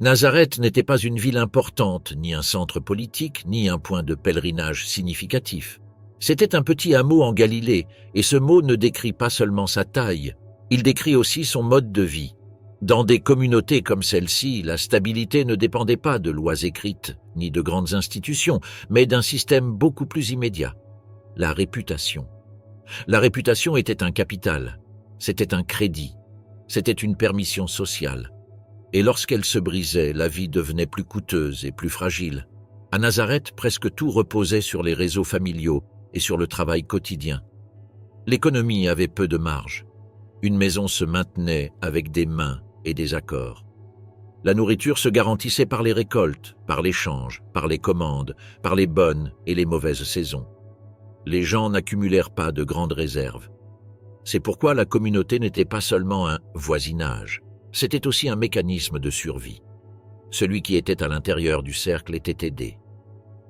Nazareth n'était pas une ville importante, ni un centre politique, ni un point de pèlerinage significatif. C'était un petit hameau en Galilée, et ce mot ne décrit pas seulement sa taille, il décrit aussi son mode de vie. Dans des communautés comme celle-ci, la stabilité ne dépendait pas de lois écrites, ni de grandes institutions, mais d'un système beaucoup plus immédiat, la réputation. La réputation était un capital, c'était un crédit, c'était une permission sociale. Et lorsqu'elle se brisait, la vie devenait plus coûteuse et plus fragile. À Nazareth, presque tout reposait sur les réseaux familiaux et sur le travail quotidien. L'économie avait peu de marge. Une maison se maintenait avec des mains et des accords. La nourriture se garantissait par les récoltes, par l'échange, par les commandes, par les bonnes et les mauvaises saisons. Les gens n'accumulèrent pas de grandes réserves. C'est pourquoi la communauté n'était pas seulement un voisinage, c'était aussi un mécanisme de survie. Celui qui était à l'intérieur du cercle était aidé.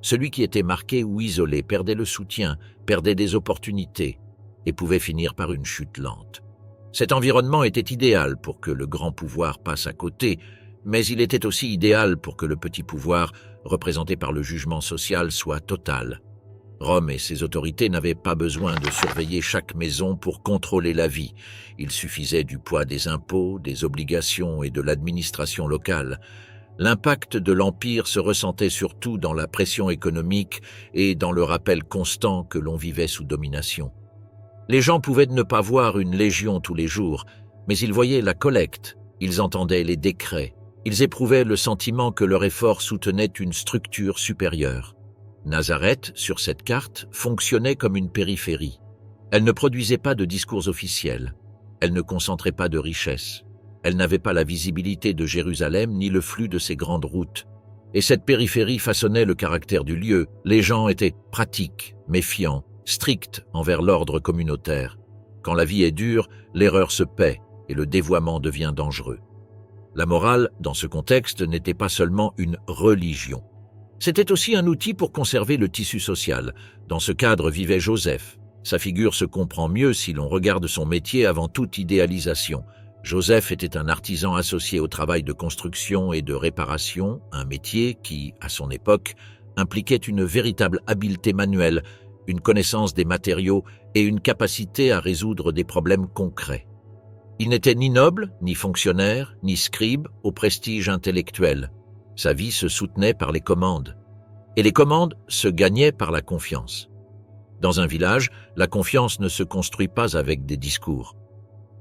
Celui qui était marqué ou isolé perdait le soutien, perdait des opportunités et pouvait finir par une chute lente. Cet environnement était idéal pour que le grand pouvoir passe à côté, mais il était aussi idéal pour que le petit pouvoir, représenté par le jugement social, soit total. Rome et ses autorités n'avaient pas besoin de surveiller chaque maison pour contrôler la vie. Il suffisait du poids des impôts, des obligations et de l'administration locale. L'impact de l'Empire se ressentait surtout dans la pression économique et dans le rappel constant que l'on vivait sous domination. Les gens pouvaient ne pas voir une légion tous les jours, mais ils voyaient la collecte, ils entendaient les décrets, ils éprouvaient le sentiment que leur effort soutenait une structure supérieure. Nazareth, sur cette carte, fonctionnait comme une périphérie. Elle ne produisait pas de discours officiels. Elle ne concentrait pas de richesses. Elle n'avait pas la visibilité de Jérusalem ni le flux de ses grandes routes. Et cette périphérie façonnait le caractère du lieu. Les gens étaient pratiques, méfiants, stricts envers l'ordre communautaire. Quand la vie est dure, l'erreur se paie et le dévoiement devient dangereux. La morale, dans ce contexte, n'était pas seulement une religion. C'était aussi un outil pour conserver le tissu social. Dans ce cadre vivait Joseph. Sa figure se comprend mieux si l'on regarde son métier avant toute idéalisation. Joseph était un artisan associé au travail de construction et de réparation, un métier qui, à son époque, impliquait une véritable habileté manuelle, une connaissance des matériaux et une capacité à résoudre des problèmes concrets. Il n'était ni noble, ni fonctionnaire, ni scribe au prestige intellectuel. Sa vie se soutenait par les commandes. Et les commandes se gagnaient par la confiance. Dans un village, la confiance ne se construit pas avec des discours.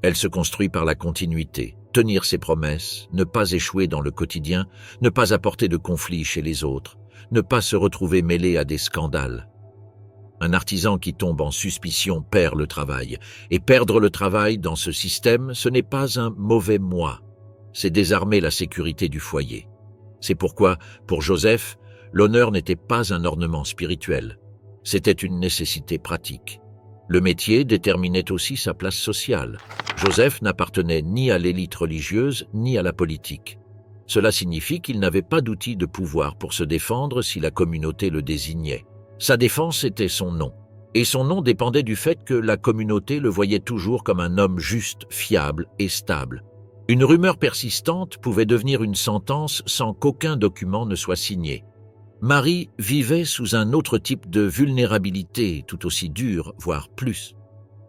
Elle se construit par la continuité, tenir ses promesses, ne pas échouer dans le quotidien, ne pas apporter de conflits chez les autres, ne pas se retrouver mêlé à des scandales. Un artisan qui tombe en suspicion perd le travail. Et perdre le travail dans ce système, ce n'est pas un mauvais moi. C'est désarmer la sécurité du foyer. C'est pourquoi, pour Joseph, l'honneur n'était pas un ornement spirituel. C'était une nécessité pratique. Le métier déterminait aussi sa place sociale. Joseph n'appartenait ni à l'élite religieuse, ni à la politique. Cela signifie qu'il n'avait pas d'outil de pouvoir pour se défendre si la communauté le désignait. Sa défense était son nom. Et son nom dépendait du fait que la communauté le voyait toujours comme un homme juste, fiable et stable. Une rumeur persistante pouvait devenir une sentence sans qu'aucun document ne soit signé. Marie vivait sous un autre type de vulnérabilité, tout aussi dure, voire plus.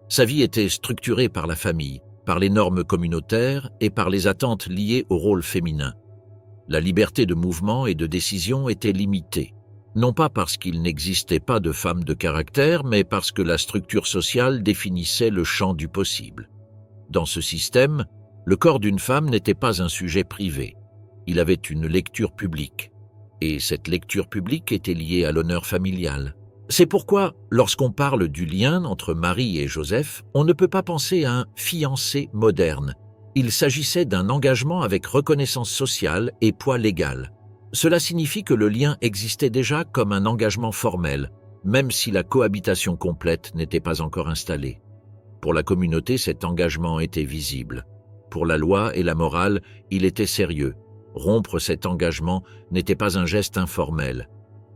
Sa vie était structurée par la famille, par les normes communautaires et par les attentes liées au rôle féminin. La liberté de mouvement et de décision était limitée, non pas parce qu'il n'existait pas de femmes de caractère, mais parce que la structure sociale définissait le champ du possible. Dans ce système, le corps d'une femme n'était pas un sujet privé. Il avait une lecture publique. Et cette lecture publique était liée à l'honneur familial. C'est pourquoi, lorsqu'on parle du lien entre Marie et Joseph, on ne peut pas penser à un fiancé moderne. Il s'agissait d'un engagement avec reconnaissance sociale et poids légal. Cela signifie que le lien existait déjà comme un engagement formel, même si la cohabitation complète n'était pas encore installée. Pour la communauté, cet engagement était visible. Pour la loi et la morale, il était sérieux. Rompre cet engagement n'était pas un geste informel.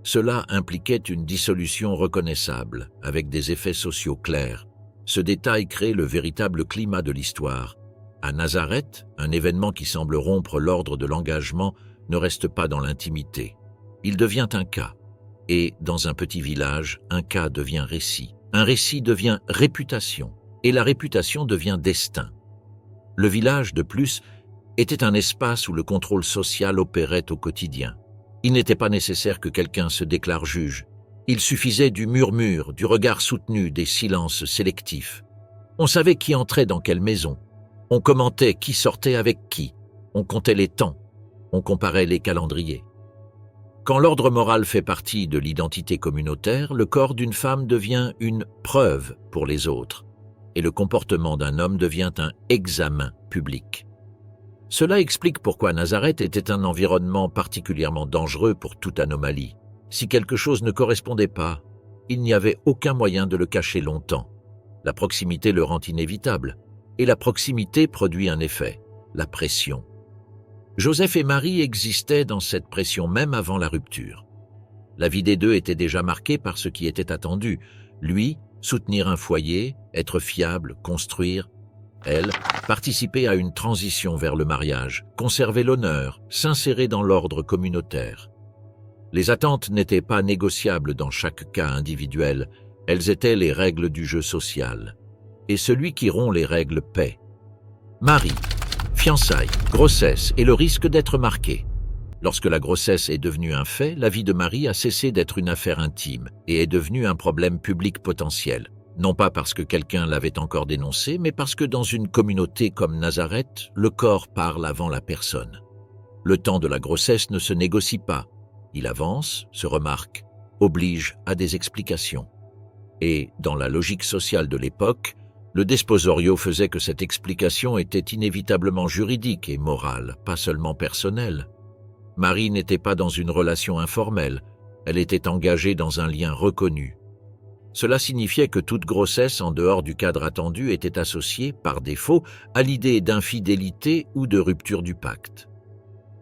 Cela impliquait une dissolution reconnaissable, avec des effets sociaux clairs. Ce détail crée le véritable climat de l'histoire. À Nazareth, un événement qui semble rompre l'ordre de l'engagement ne reste pas dans l'intimité. Il devient un cas. Et, dans un petit village, un cas devient récit. Un récit devient réputation. Et la réputation devient destin. Le village, de plus, était un espace où le contrôle social opérait au quotidien. Il n'était pas nécessaire que quelqu'un se déclare juge. Il suffisait du murmure, du regard soutenu, des silences sélectifs. On savait qui entrait dans quelle maison. On commentait qui sortait avec qui. On comptait les temps. On comparait les calendriers. Quand l'ordre moral fait partie de l'identité communautaire, le corps d'une femme devient une preuve pour les autres, et le comportement d'un homme devient un examen public. Cela explique pourquoi Nazareth était un environnement particulièrement dangereux pour toute anomalie. Si quelque chose ne correspondait pas, il n'y avait aucun moyen de le cacher longtemps. La proximité le rend inévitable, et la proximité produit un effet, la pression. Joseph et Marie existaient dans cette pression même avant la rupture. La vie des deux était déjà marquée par ce qui était attendu. Lui, soutenir un foyer, être fiable, construire. Elle, participer à une transition vers le mariage, conserver l'honneur, s'insérer dans l'ordre communautaire. Les attentes n'étaient pas négociables dans chaque cas individuel, elles étaient les règles du jeu social. Et celui qui rompt les règles paie. Marie, fiançailles, grossesse et le risque d'être marqué. Lorsque la grossesse est devenue un fait, la vie de Marie a cessé d'être une affaire intime et est devenue un problème public potentiel. Non pas parce que quelqu'un l'avait encore dénoncé, mais parce que dans une communauté comme Nazareth, le corps parle avant la personne. Le temps de la grossesse ne se négocie pas. Il avance, se remarque, oblige à des explications. Et, dans la logique sociale de l'époque, le desposorio faisait que cette explication était inévitablement juridique et morale, pas seulement personnelle. Marie n'était pas dans une relation informelle, elle était engagée dans un lien reconnu. Cela signifiait que toute grossesse en dehors du cadre attendu était associée, par défaut, à l'idée d'infidélité ou de rupture du pacte.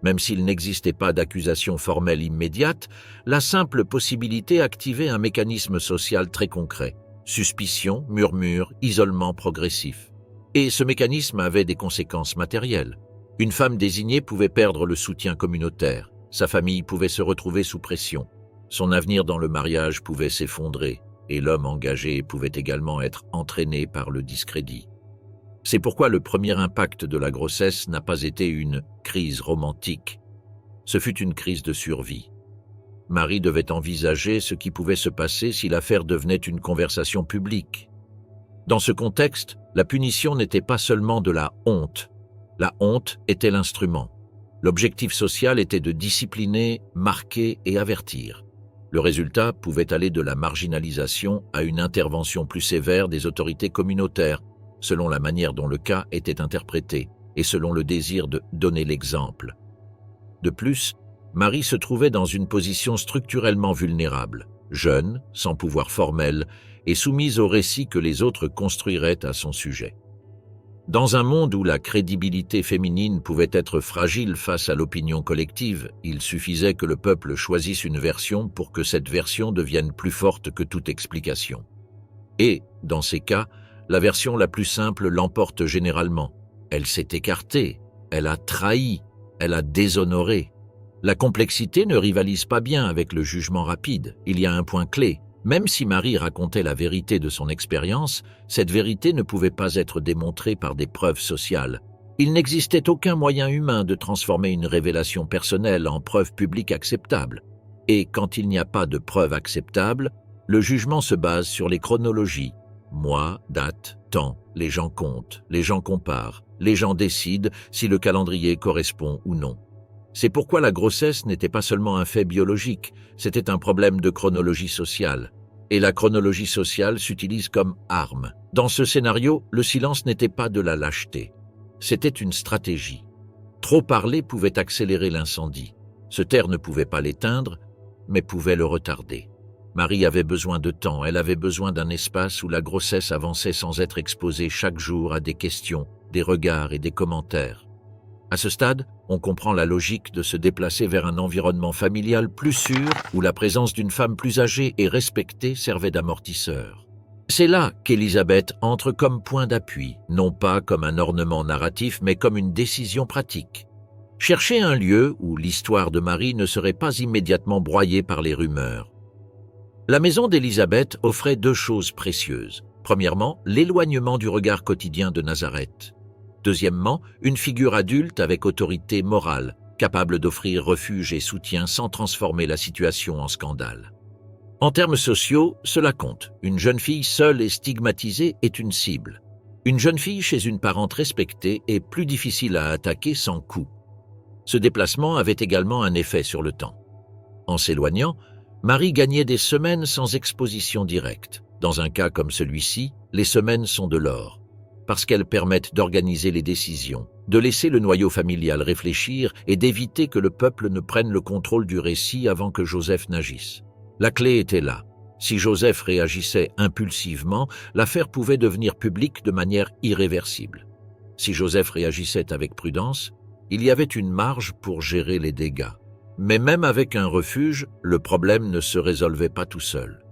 Même s'il n'existait pas d'accusation formelle immédiate, la simple possibilité activait un mécanisme social très concret. Suspicion, murmure, isolement progressif. Et ce mécanisme avait des conséquences matérielles. Une femme désignée pouvait perdre le soutien communautaire, sa famille pouvait se retrouver sous pression, son avenir dans le mariage pouvait s'effondrer, et l'homme engagé pouvait également être entraîné par le discrédit. C'est pourquoi le premier impact de la grossesse n'a pas été une crise romantique. Ce fut une crise de survie. Marie devait envisager ce qui pouvait se passer si l'affaire devenait une conversation publique. Dans ce contexte, la punition n'était pas seulement de la honte. La honte était l'instrument. L'objectif social était de discipliner, marquer et avertir. Le résultat pouvait aller de la marginalisation à une intervention plus sévère des autorités communautaires, selon la manière dont le cas était interprété et selon le désir de donner l'exemple. De plus, Marie se trouvait dans une position structurellement vulnérable, jeune, sans pouvoir formel et soumise aux récits que les autres construiraient à son sujet. Dans un monde où la crédibilité féminine pouvait être fragile face à l'opinion collective, il suffisait que le peuple choisisse une version pour que cette version devienne plus forte que toute explication. Et, dans ces cas, la version la plus simple l'emporte généralement. Elle s'est écartée, elle a trahi, elle a déshonoré. La complexité ne rivalise pas bien avec le jugement rapide. Il y a un point clé. Même si Marie racontait la vérité de son expérience, cette vérité ne pouvait pas être démontrée par des preuves sociales. Il n'existait aucun moyen humain de transformer une révélation personnelle en preuve publique acceptable. Et quand il n'y a pas de preuve acceptable, le jugement se base sur les chronologies. Mois, date, temps, les gens comptent, les gens comparent, les gens décident si le calendrier correspond ou non. C'est pourquoi la grossesse n'était pas seulement un fait biologique, c'était un problème de chronologie sociale. Et la chronologie sociale s'utilise comme arme. Dans ce scénario, le silence n'était pas de la lâcheté. C'était une stratégie. Trop parler pouvait accélérer l'incendie. Se taire ne pouvait pas l'éteindre, mais pouvait le retarder. Marie avait besoin de temps, elle avait besoin d'un espace où la grossesse avançait sans être exposée chaque jour à des questions, des regards et des commentaires. À ce stade, on comprend la logique de se déplacer vers un environnement familial plus sûr où la présence d'une femme plus âgée et respectée servait d'amortisseur. C'est là qu'Élisabeth entre comme point d'appui, non pas comme un ornement narratif, mais comme une décision pratique. Chercher un lieu où l'histoire de Marie ne serait pas immédiatement broyée par les rumeurs. La maison d'Élisabeth offrait deux choses précieuses. Premièrement, l'éloignement du regard quotidien de Nazareth. Deuxièmement, une figure adulte avec autorité morale, capable d'offrir refuge et soutien sans transformer la situation en scandale. En termes sociaux, cela compte. Une jeune fille seule et stigmatisée est une cible. Une jeune fille chez une parente respectée est plus difficile à attaquer sans coup. Ce déplacement avait également un effet sur le temps. En s'éloignant, Marie gagnait des semaines sans exposition directe. Dans un cas comme celui-ci, les semaines sont de l'or, parce qu'elles permettent d'organiser les décisions, de laisser le noyau familial réfléchir et d'éviter que le peuple ne prenne le contrôle du récit avant que Joseph n'agisse. La clé était là. Si Joseph réagissait impulsivement, l'affaire pouvait devenir publique de manière irréversible. Si Joseph réagissait avec prudence, il y avait une marge pour gérer les dégâts. Mais même avec un refuge, le problème ne se résolvait pas tout seul.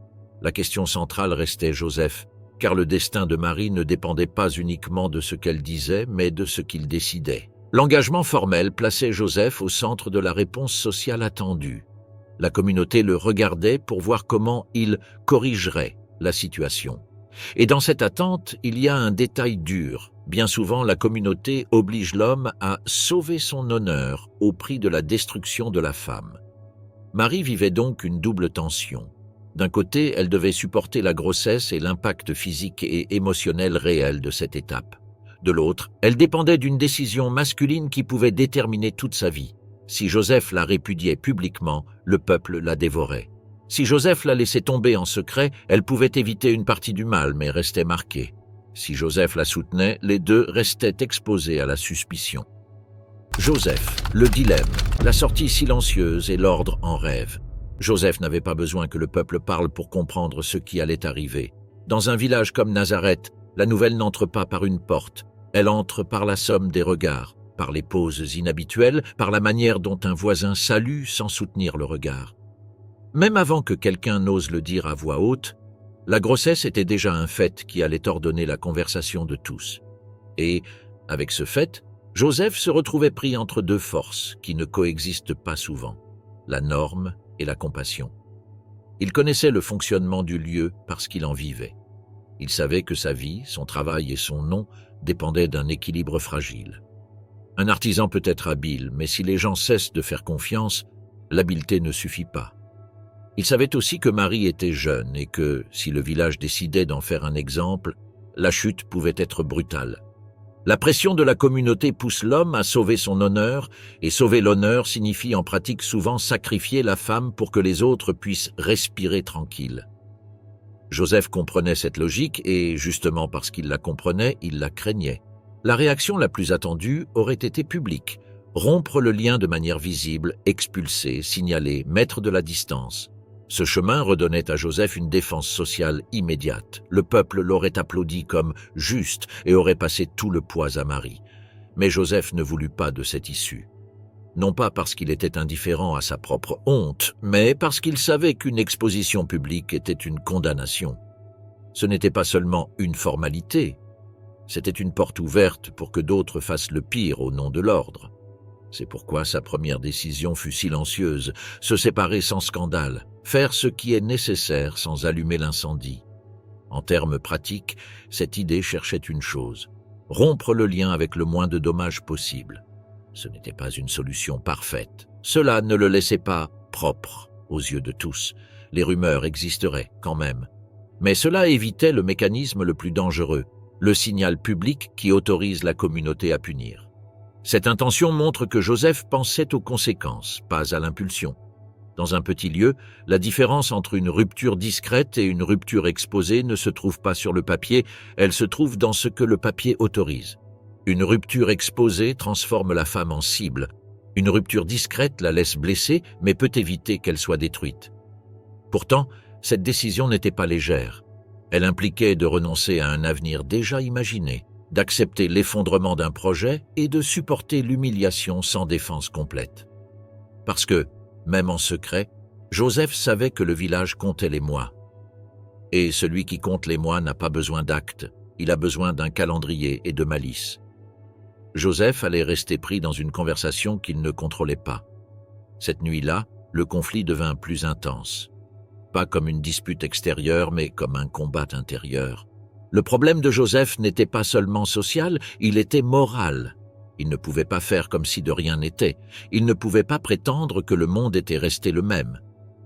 La question centrale restait Joseph, car le destin de Marie ne dépendait pas uniquement de ce qu'elle disait, mais de ce qu'il décidait. L'engagement formel plaçait Joseph au centre de la réponse sociale attendue. La communauté le regardait pour voir comment il corrigerait la situation. Et dans cette attente, il y a un détail dur. Bien souvent, la communauté oblige l'homme à sauver son honneur au prix de la destruction de la femme. Marie vivait donc une double tension. D'un côté, elle devait supporter la grossesse et l'impact physique et émotionnel réel de cette étape. De l'autre, elle dépendait d'une décision masculine qui pouvait déterminer toute sa vie. Si Joseph la répudiait publiquement, le peuple la dévorait. Si Joseph la laissait tomber en secret, elle pouvait éviter une partie du mal, mais restait marquée. Si Joseph la soutenait, les deux restaient exposés à la suspicion. Joseph, le dilemme, la sortie silencieuse et l'ordre en rêve. Joseph n'avait pas besoin que le peuple parle pour comprendre ce qui allait arriver. Dans un village comme Nazareth, la nouvelle n'entre pas par une porte, elle entre par la somme des regards, par les poses inhabituelles, par la manière dont un voisin salue sans soutenir le regard. Même avant que quelqu'un n'ose le dire à voix haute, la grossesse était déjà un fait qui allait ordonner la conversation de tous. Et, avec ce fait, Joseph se retrouvait pris entre deux forces qui ne coexistent pas souvent, la norme et la compassion. Il connaissait le fonctionnement du lieu parce qu'il en vivait. Il savait que sa vie, son travail et son nom dépendaient d'un équilibre fragile. Un artisan peut être habile, mais si les gens cessent de faire confiance, l'habileté ne suffit pas. Il savait aussi que Marie était jeune et que, si le village décidait d'en faire un exemple, la chute pouvait être brutale. La pression de la communauté pousse l'homme à sauver son honneur, et sauver l'honneur signifie en pratique souvent sacrifier la femme pour que les autres puissent respirer tranquilles. Joseph comprenait cette logique et, justement parce qu'il la comprenait, il la craignait. La réaction la plus attendue aurait été publique, rompre le lien de manière visible, expulser, signaler, mettre de la distance. Ce chemin redonnait à Joseph une défense sociale immédiate. Le peuple l'aurait applaudi comme juste et aurait passé tout le poids à Marie. Mais Joseph ne voulut pas de cette issue. Non pas parce qu'il était indifférent à sa propre honte, mais parce qu'il savait qu'une exposition publique était une condamnation. Ce n'était pas seulement une formalité, c'était une porte ouverte pour que d'autres fassent le pire au nom de l'ordre. C'est pourquoi sa première décision fut silencieuse, se séparer sans scandale, faire ce qui est nécessaire sans allumer l'incendie. En termes pratiques, cette idée cherchait une chose, rompre le lien avec le moins de dommages possible. Ce n'était pas une solution parfaite. Cela ne le laissait pas propre aux yeux de tous. Les rumeurs existeraient quand même. Mais cela évitait le mécanisme le plus dangereux, le signal public qui autorise la communauté à punir. Cette intention montre que Joseph pensait aux conséquences, pas à l'impulsion. Dans un petit lieu, la différence entre une rupture discrète et une rupture exposée ne se trouve pas sur le papier, elle se trouve dans ce que le papier autorise. Une rupture exposée transforme la femme en cible. Une rupture discrète la laisse blessée, mais peut éviter qu'elle soit détruite. Pourtant, cette décision n'était pas légère. Elle impliquait de renoncer à un avenir déjà imaginé, d'accepter l'effondrement d'un projet et de supporter l'humiliation sans défense complète. Parce que, même en secret, Joseph savait que le village comptait les mois. Et celui qui compte les mois n'a pas besoin d'actes, il a besoin d'un calendrier et de malice. Joseph allait rester pris dans une conversation qu'il ne contrôlait pas. Cette nuit-là, le conflit devint plus intense. Pas comme une dispute extérieure, mais comme un combat intérieur. Le problème de Joseph n'était pas seulement social, il était moral. Il ne pouvait pas faire comme si de rien n'était. Il ne pouvait pas prétendre que le monde était resté le même.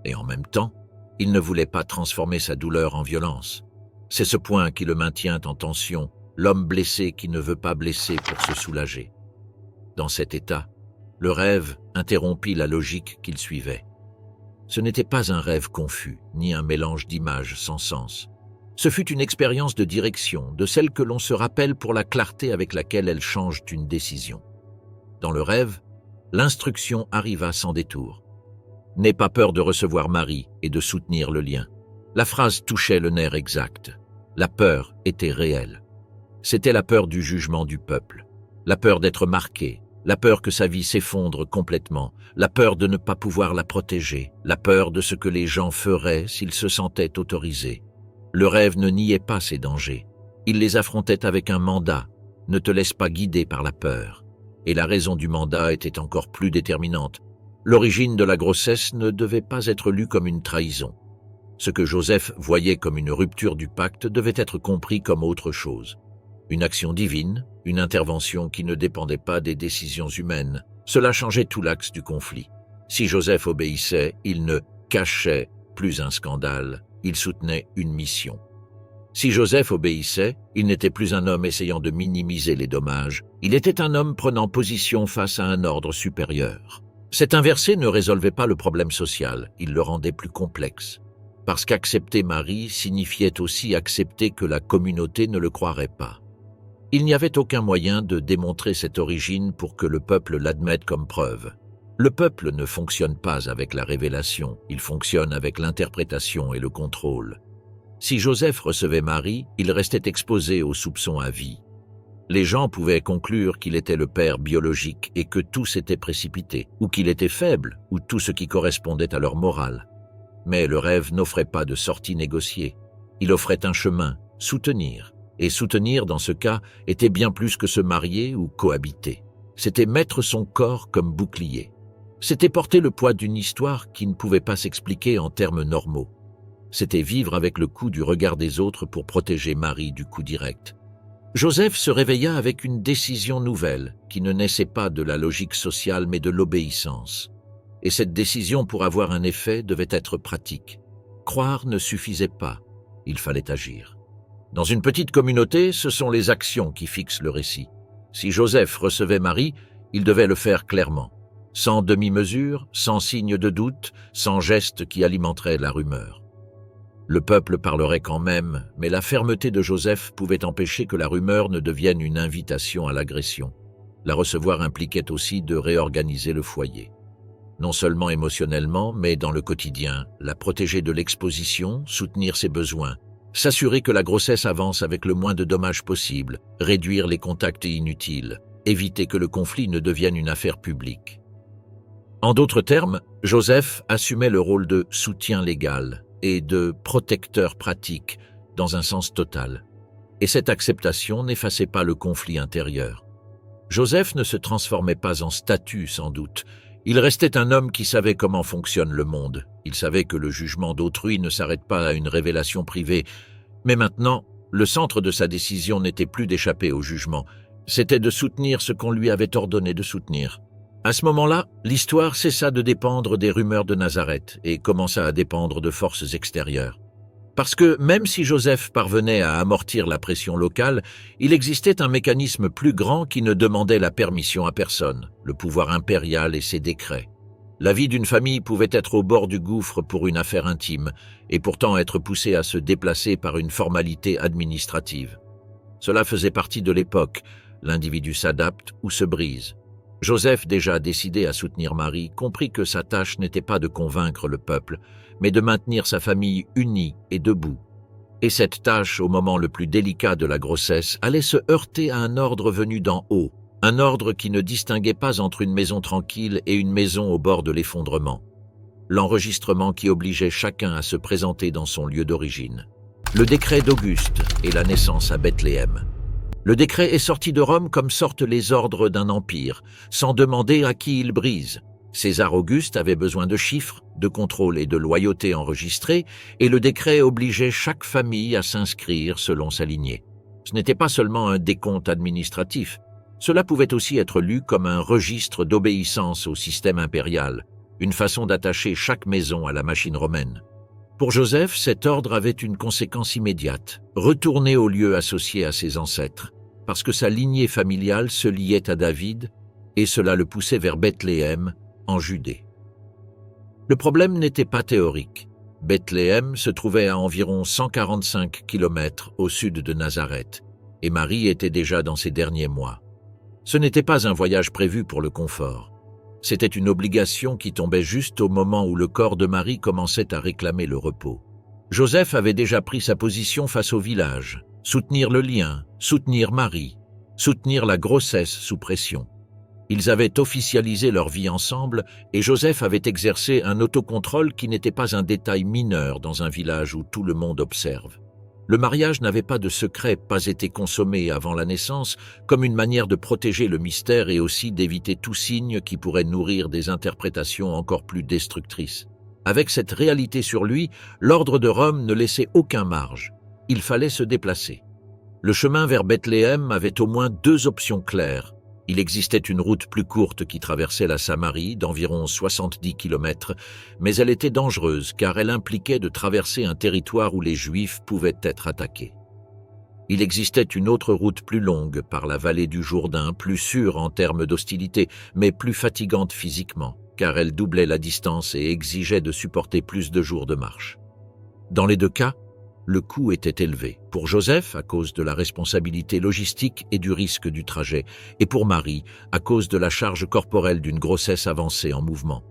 Et en même temps, il ne voulait pas transformer sa douleur en violence. C'est ce point qui le maintient en tension, l'homme blessé qui ne veut pas blesser pour se soulager. Dans cet état, le rêve interrompit la logique qu'il suivait. Ce n'était pas un rêve confus, ni un mélange d'images sans sens. Ce fut une expérience de direction, de celle que l'on se rappelle pour la clarté avec laquelle elle change une décision. Dans le rêve, l'instruction arriva sans détour. « N'aie pas peur de recevoir Marie et de soutenir le lien. » La phrase touchait le nerf exact. La peur était réelle. C'était la peur du jugement du peuple, la peur d'être marqué, la peur que sa vie s'effondre complètement, la peur de ne pas pouvoir la protéger, la peur de ce que les gens feraient s'ils se sentaient autorisés. Le rêve ne niait pas ces dangers. Il les affrontait avec un mandat. Ne te laisse pas guider par la peur. Et la raison du mandat était encore plus déterminante. L'origine de la grossesse ne devait pas être lue comme une trahison. Ce que Joseph voyait comme une rupture du pacte devait être compris comme autre chose. Une action divine, une intervention qui ne dépendait pas des décisions humaines. Cela changeait tout l'axe du conflit. Si Joseph obéissait, il ne cachait plus un scandale, il soutenait une mission. Si Joseph obéissait, il n'était plus un homme essayant de minimiser les dommages, il était un homme prenant position face à un ordre supérieur. Cet inversé ne résolvait pas le problème social, il le rendait plus complexe. Parce qu'accepter Marie signifiait aussi accepter que la communauté ne le croirait pas. Il n'y avait aucun moyen de démontrer cette origine pour que le peuple l'admette comme preuve. Le peuple ne fonctionne pas avec la révélation, il fonctionne avec l'interprétation et le contrôle. Si Joseph recevait Marie, il restait exposé aux soupçons à vie. Les gens pouvaient conclure qu'il était le père biologique et que tout s'était précipité, ou qu'il était faible, ou tout ce qui correspondait à leur morale. Mais le rêve n'offrait pas de sortie négociée. Il offrait un chemin, soutenir. Et soutenir, dans ce cas, était bien plus que se marier ou cohabiter. C'était mettre son corps comme bouclier. C'était porter le poids d'une histoire qui ne pouvait pas s'expliquer en termes normaux. C'était vivre avec le coup du regard des autres pour protéger Marie du coup direct. Joseph se réveilla avec une décision nouvelle, qui ne naissait pas de la logique sociale mais de l'obéissance. Et cette décision, pour avoir un effet, devait être pratique. Croire ne suffisait pas, il fallait agir. Dans une petite communauté, ce sont les actions qui fixent le récit. Si Joseph recevait Marie, il devait le faire clairement, sans demi-mesure, sans signe de doute, sans geste qui alimenterait la rumeur. Le peuple parlerait quand même, mais la fermeté de Joseph pouvait empêcher que la rumeur ne devienne une invitation à l'agression. La recevoir impliquait aussi de réorganiser le foyer. Non seulement émotionnellement, mais dans le quotidien, la protéger de l'exposition, soutenir ses besoins, s'assurer que la grossesse avance avec le moins de dommages possible, réduire les contacts inutiles, éviter que le conflit ne devienne une affaire publique. En d'autres termes, Joseph assumait le rôle de soutien légal et de protecteur pratique dans un sens total. Et cette acceptation n'effaçait pas le conflit intérieur. Joseph ne se transformait pas en statue sans doute. Il restait un homme qui savait comment fonctionne le monde. Il savait que le jugement d'autrui ne s'arrête pas à une révélation privée. Mais maintenant, le centre de sa décision n'était plus d'échapper au jugement. C'était de soutenir ce qu'on lui avait ordonné de soutenir. À ce moment-là, l'histoire cessa de dépendre des rumeurs de Nazareth et commença à dépendre de forces extérieures. Parce que même si Joseph parvenait à amortir la pression locale, il existait un mécanisme plus grand qui ne demandait la permission à personne, le pouvoir impérial et ses décrets. La vie d'une famille pouvait être au bord du gouffre pour une affaire intime, et pourtant être poussée à se déplacer par une formalité administrative. Cela faisait partie de l'époque, l'individu s'adapte ou se brise. Joseph, déjà décidé à soutenir Marie, comprit que sa tâche n'était pas de convaincre le peuple, mais de maintenir sa famille unie et debout. Et cette tâche, au moment le plus délicat de la grossesse, allait se heurter à un ordre venu d'en haut, un ordre qui ne distinguait pas entre une maison tranquille et une maison au bord de l'effondrement. L'enregistrement qui obligeait chacun à se présenter dans son lieu d'origine. Le décret d'Auguste et la naissance à Bethléem. Le décret est sorti de Rome comme sortent les ordres d'un empire, sans demander à qui il brise. César Auguste avait besoin de chiffres, de contrôle et de loyauté enregistrés, et le décret obligeait chaque famille à s'inscrire selon sa lignée. Ce n'était pas seulement un décompte administratif, cela pouvait aussi être lu comme un registre d'obéissance au système impérial, une façon d'attacher chaque maison à la machine romaine. Pour Joseph, cet ordre avait une conséquence immédiate, retourner au lieu associé à ses ancêtres, parce que sa lignée familiale se liait à David, et cela le poussait vers Bethléem, en Judée. Le problème n'était pas théorique. Bethléem se trouvait à environ 145 km au sud de Nazareth, et Marie était déjà dans ses derniers mois. Ce n'était pas un voyage prévu pour le confort. C'était une obligation qui tombait juste au moment où le corps de Marie commençait à réclamer le repos. Joseph avait déjà pris sa position face au village, soutenir le lien, soutenir Marie, soutenir la grossesse sous pression. Ils avaient officialisé leur vie ensemble et Joseph avait exercé un autocontrôle qui n'était pas un détail mineur dans un village où tout le monde observe. Le mariage n'avait pas de secret, pas été consommé avant la naissance, comme une manière de protéger le mystère et aussi d'éviter tout signe qui pourrait nourrir des interprétations encore plus destructrices. Avec cette réalité sur lui, l'ordre de Rome ne laissait aucun marge. Il fallait se déplacer. Le chemin vers Bethléem avait au moins deux options claires. Il existait une route plus courte qui traversait la Samarie, d'environ 70 km, mais elle était dangereuse car elle impliquait de traverser un territoire où les Juifs pouvaient être attaqués. Il existait une autre route plus longue par la vallée du Jourdain, plus sûre en termes d'hostilité, mais plus fatigante physiquement, car elle doublait la distance et exigeait de supporter plus de jours de marche. Dans les deux cas, le coût était élevé, pour Joseph à cause de la responsabilité logistique et du risque du trajet, et pour Marie à cause de la charge corporelle d'une grossesse avancée en mouvement.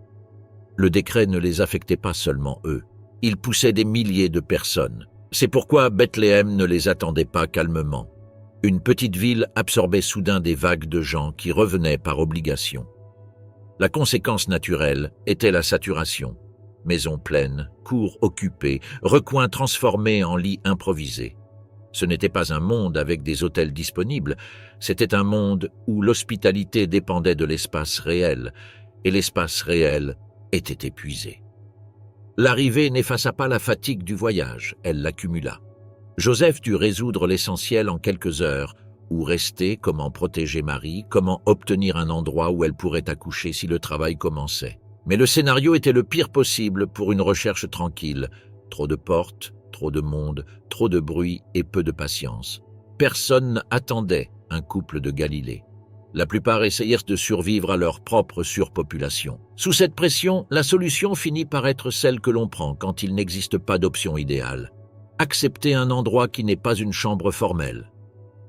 Le décret ne les affectait pas seulement eux, il poussait des milliers de personnes. C'est pourquoi Bethléem ne les attendait pas calmement. Une petite ville absorbait soudain des vagues de gens qui revenaient par obligation. La conséquence naturelle était la saturation. Maisons pleines, cours occupés, recoins transformés en lits improvisés. Ce n'était pas un monde avec des hôtels disponibles, c'était un monde où l'hospitalité dépendait de l'espace réel, et l'espace réel était épuisé. L'arrivée n'effaça pas la fatigue du voyage, elle l'accumula. Joseph dut résoudre l'essentiel en quelques heures, où rester, comment protéger Marie, comment obtenir un endroit où elle pourrait accoucher si le travail commençait. Mais le scénario était le pire possible pour une recherche tranquille. Trop de portes, trop de monde, trop de bruit et peu de patience. Personne n'attendait un couple de Galilée. La plupart essayèrent de survivre à leur propre surpopulation. Sous cette pression, la solution finit par être celle que l'on prend quand il n'existe pas d'option idéale. Accepter un endroit qui n'est pas une chambre formelle.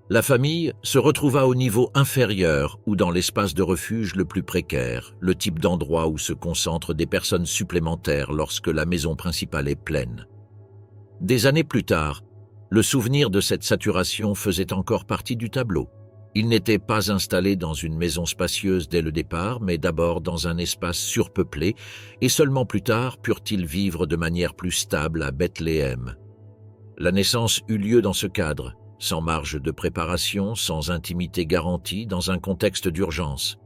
La famille se retrouva au niveau inférieur ou dans l'espace de refuge le plus précaire, le type d'endroit où se concentrent des personnes supplémentaires lorsque la maison principale est pleine. Des années plus tard, le souvenir de cette saturation faisait encore partie du tableau. Ils n'étaient pas installés dans une maison spacieuse dès le départ, mais d'abord dans un espace surpeuplé, et seulement plus tard purent-ils vivre de manière plus stable à Bethléem. La naissance eut lieu dans ce cadre, sans marge de préparation, sans intimité garantie, dans un contexte d'urgence.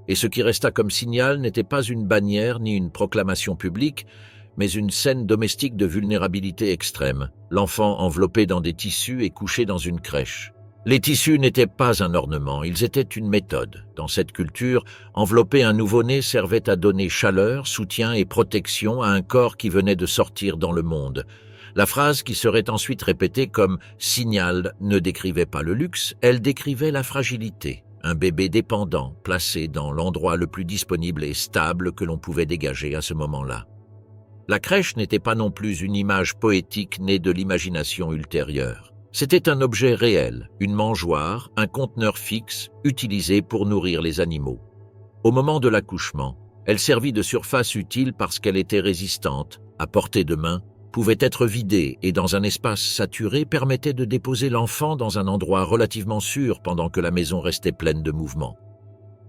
Et ce qui resta comme signal n'était pas une bannière ni une proclamation publique, mais une scène domestique de vulnérabilité extrême, l'enfant enveloppé dans des tissus et couché dans une crèche. Les tissus n'étaient pas un ornement, ils étaient une méthode. Dans cette culture, envelopper un nouveau-né servait à donner chaleur, soutien et protection à un corps qui venait de sortir dans le monde. La phrase qui serait ensuite répétée comme « signal » ne décrivait pas le luxe, elle décrivait la fragilité, un bébé dépendant, placé dans l'endroit le plus disponible et stable que l'on pouvait dégager à ce moment-là. La crèche n'était pas non plus une image poétique née de l'imagination ultérieure. C'était un objet réel, une mangeoire, un conteneur fixe, utilisé pour nourrir les animaux. Au moment de l'accouchement, elle servit de surface utile parce qu'elle était résistante, à portée de main, pouvait être vidée et dans un espace saturé permettait de déposer l'enfant dans un endroit relativement sûr pendant que la maison restait pleine de mouvements.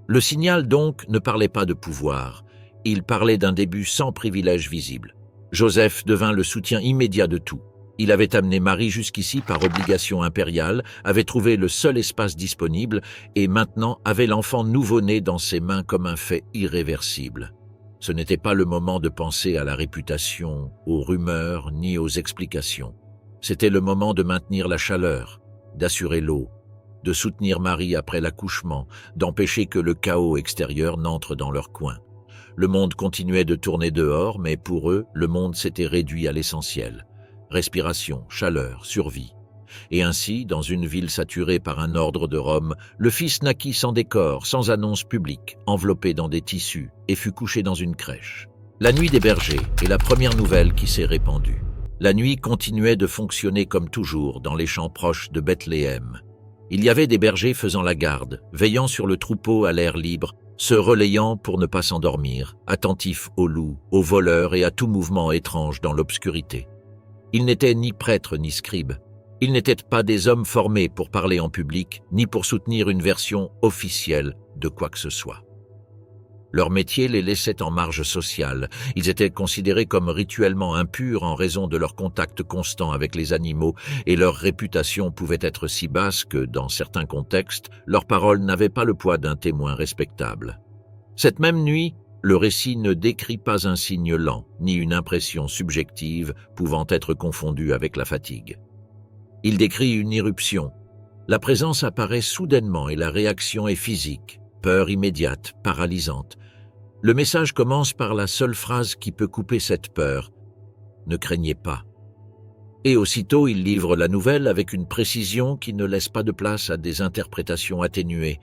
Le signal donc ne parlait pas de pouvoir, il parlait d'un début sans privilège visible. Joseph devint le soutien immédiat de tout. Il avait amené Marie jusqu'ici par obligation impériale, avait trouvé le seul espace disponible et maintenant avait l'enfant nouveau-né dans ses mains comme un fait irréversible. Ce n'était pas le moment de penser à la réputation, aux rumeurs ni aux explications. C'était le moment de maintenir la chaleur, d'assurer l'eau, de soutenir Marie après l'accouchement, d'empêcher que le chaos extérieur n'entre dans leur coin. Le monde continuait de tourner dehors, mais pour eux, le monde s'était réduit à l'essentiel. Respiration, chaleur, survie. Et ainsi, dans une ville saturée par un ordre de Rome, le fils naquit sans décor, sans annonce publique, enveloppé dans des tissus, et fut couché dans une crèche. La nuit des bergers est la première nouvelle qui s'est répandue. La nuit continuait de fonctionner comme toujours dans les champs proches de Bethléem. Il y avait des bergers faisant la garde, veillant sur le troupeau à l'air libre, se relayant pour ne pas s'endormir, attentifs aux loups, aux voleurs et à tout mouvement étrange dans l'obscurité. Ils n'étaient ni prêtres ni scribes. Ils n'étaient pas des hommes formés pour parler en public, ni pour soutenir une version officielle de quoi que ce soit. Leur métier les laissait en marge sociale. Ils étaient considérés comme rituellement impurs en raison de leur contact constant avec les animaux et leur réputation pouvait être si basse que, dans certains contextes, leurs paroles n'avaient pas le poids d'un témoin respectable. Cette même nuit, le récit ne décrit pas un signe lent, ni une impression subjective pouvant être confondue avec la fatigue. Il décrit une irruption. La présence apparaît soudainement et la réaction est physique, peur immédiate, paralysante. Le message commence par la seule phrase qui peut couper cette peur. « Ne craignez pas ». Et aussitôt il livre la nouvelle avec une précision qui ne laisse pas de place à des interprétations atténuées.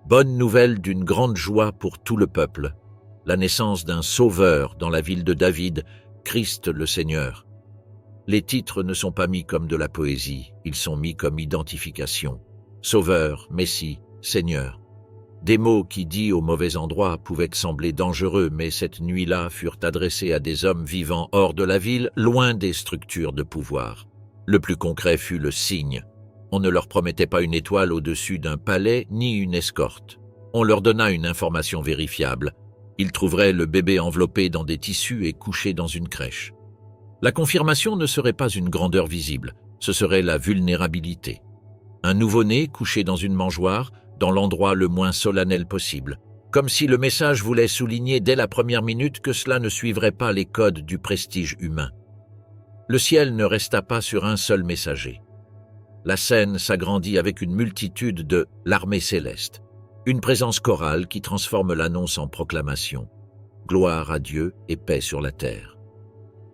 Bonne nouvelle d'une grande joie pour tout le peuple. La naissance d'un sauveur dans la ville de David, Christ le Seigneur. Les titres ne sont pas mis comme de la poésie, ils sont mis comme identification. Sauveur, Messie, Seigneur. Des mots qui, dits au mauvais endroit, pouvaient sembler dangereux, mais cette nuit-là furent adressés à des hommes vivant hors de la ville, loin des structures de pouvoir. Le plus concret fut le signe. On ne leur promettait pas une étoile au-dessus d'un palais, ni une escorte. On leur donna une information vérifiable. Ils trouveraient le bébé enveloppé dans des tissus et couché dans une crèche. La confirmation ne serait pas une grandeur visible, ce serait la vulnérabilité. Un nouveau-né couché dans une mangeoire, dans l'endroit le moins solennel possible, comme si le message voulait souligner dès la première minute que cela ne suivrait pas les codes du prestige humain. Le ciel ne resta pas sur un seul messager. La scène s'agrandit avec une multitude de l'armée céleste, une présence chorale qui transforme l'annonce en proclamation. Gloire à Dieu et paix sur la terre.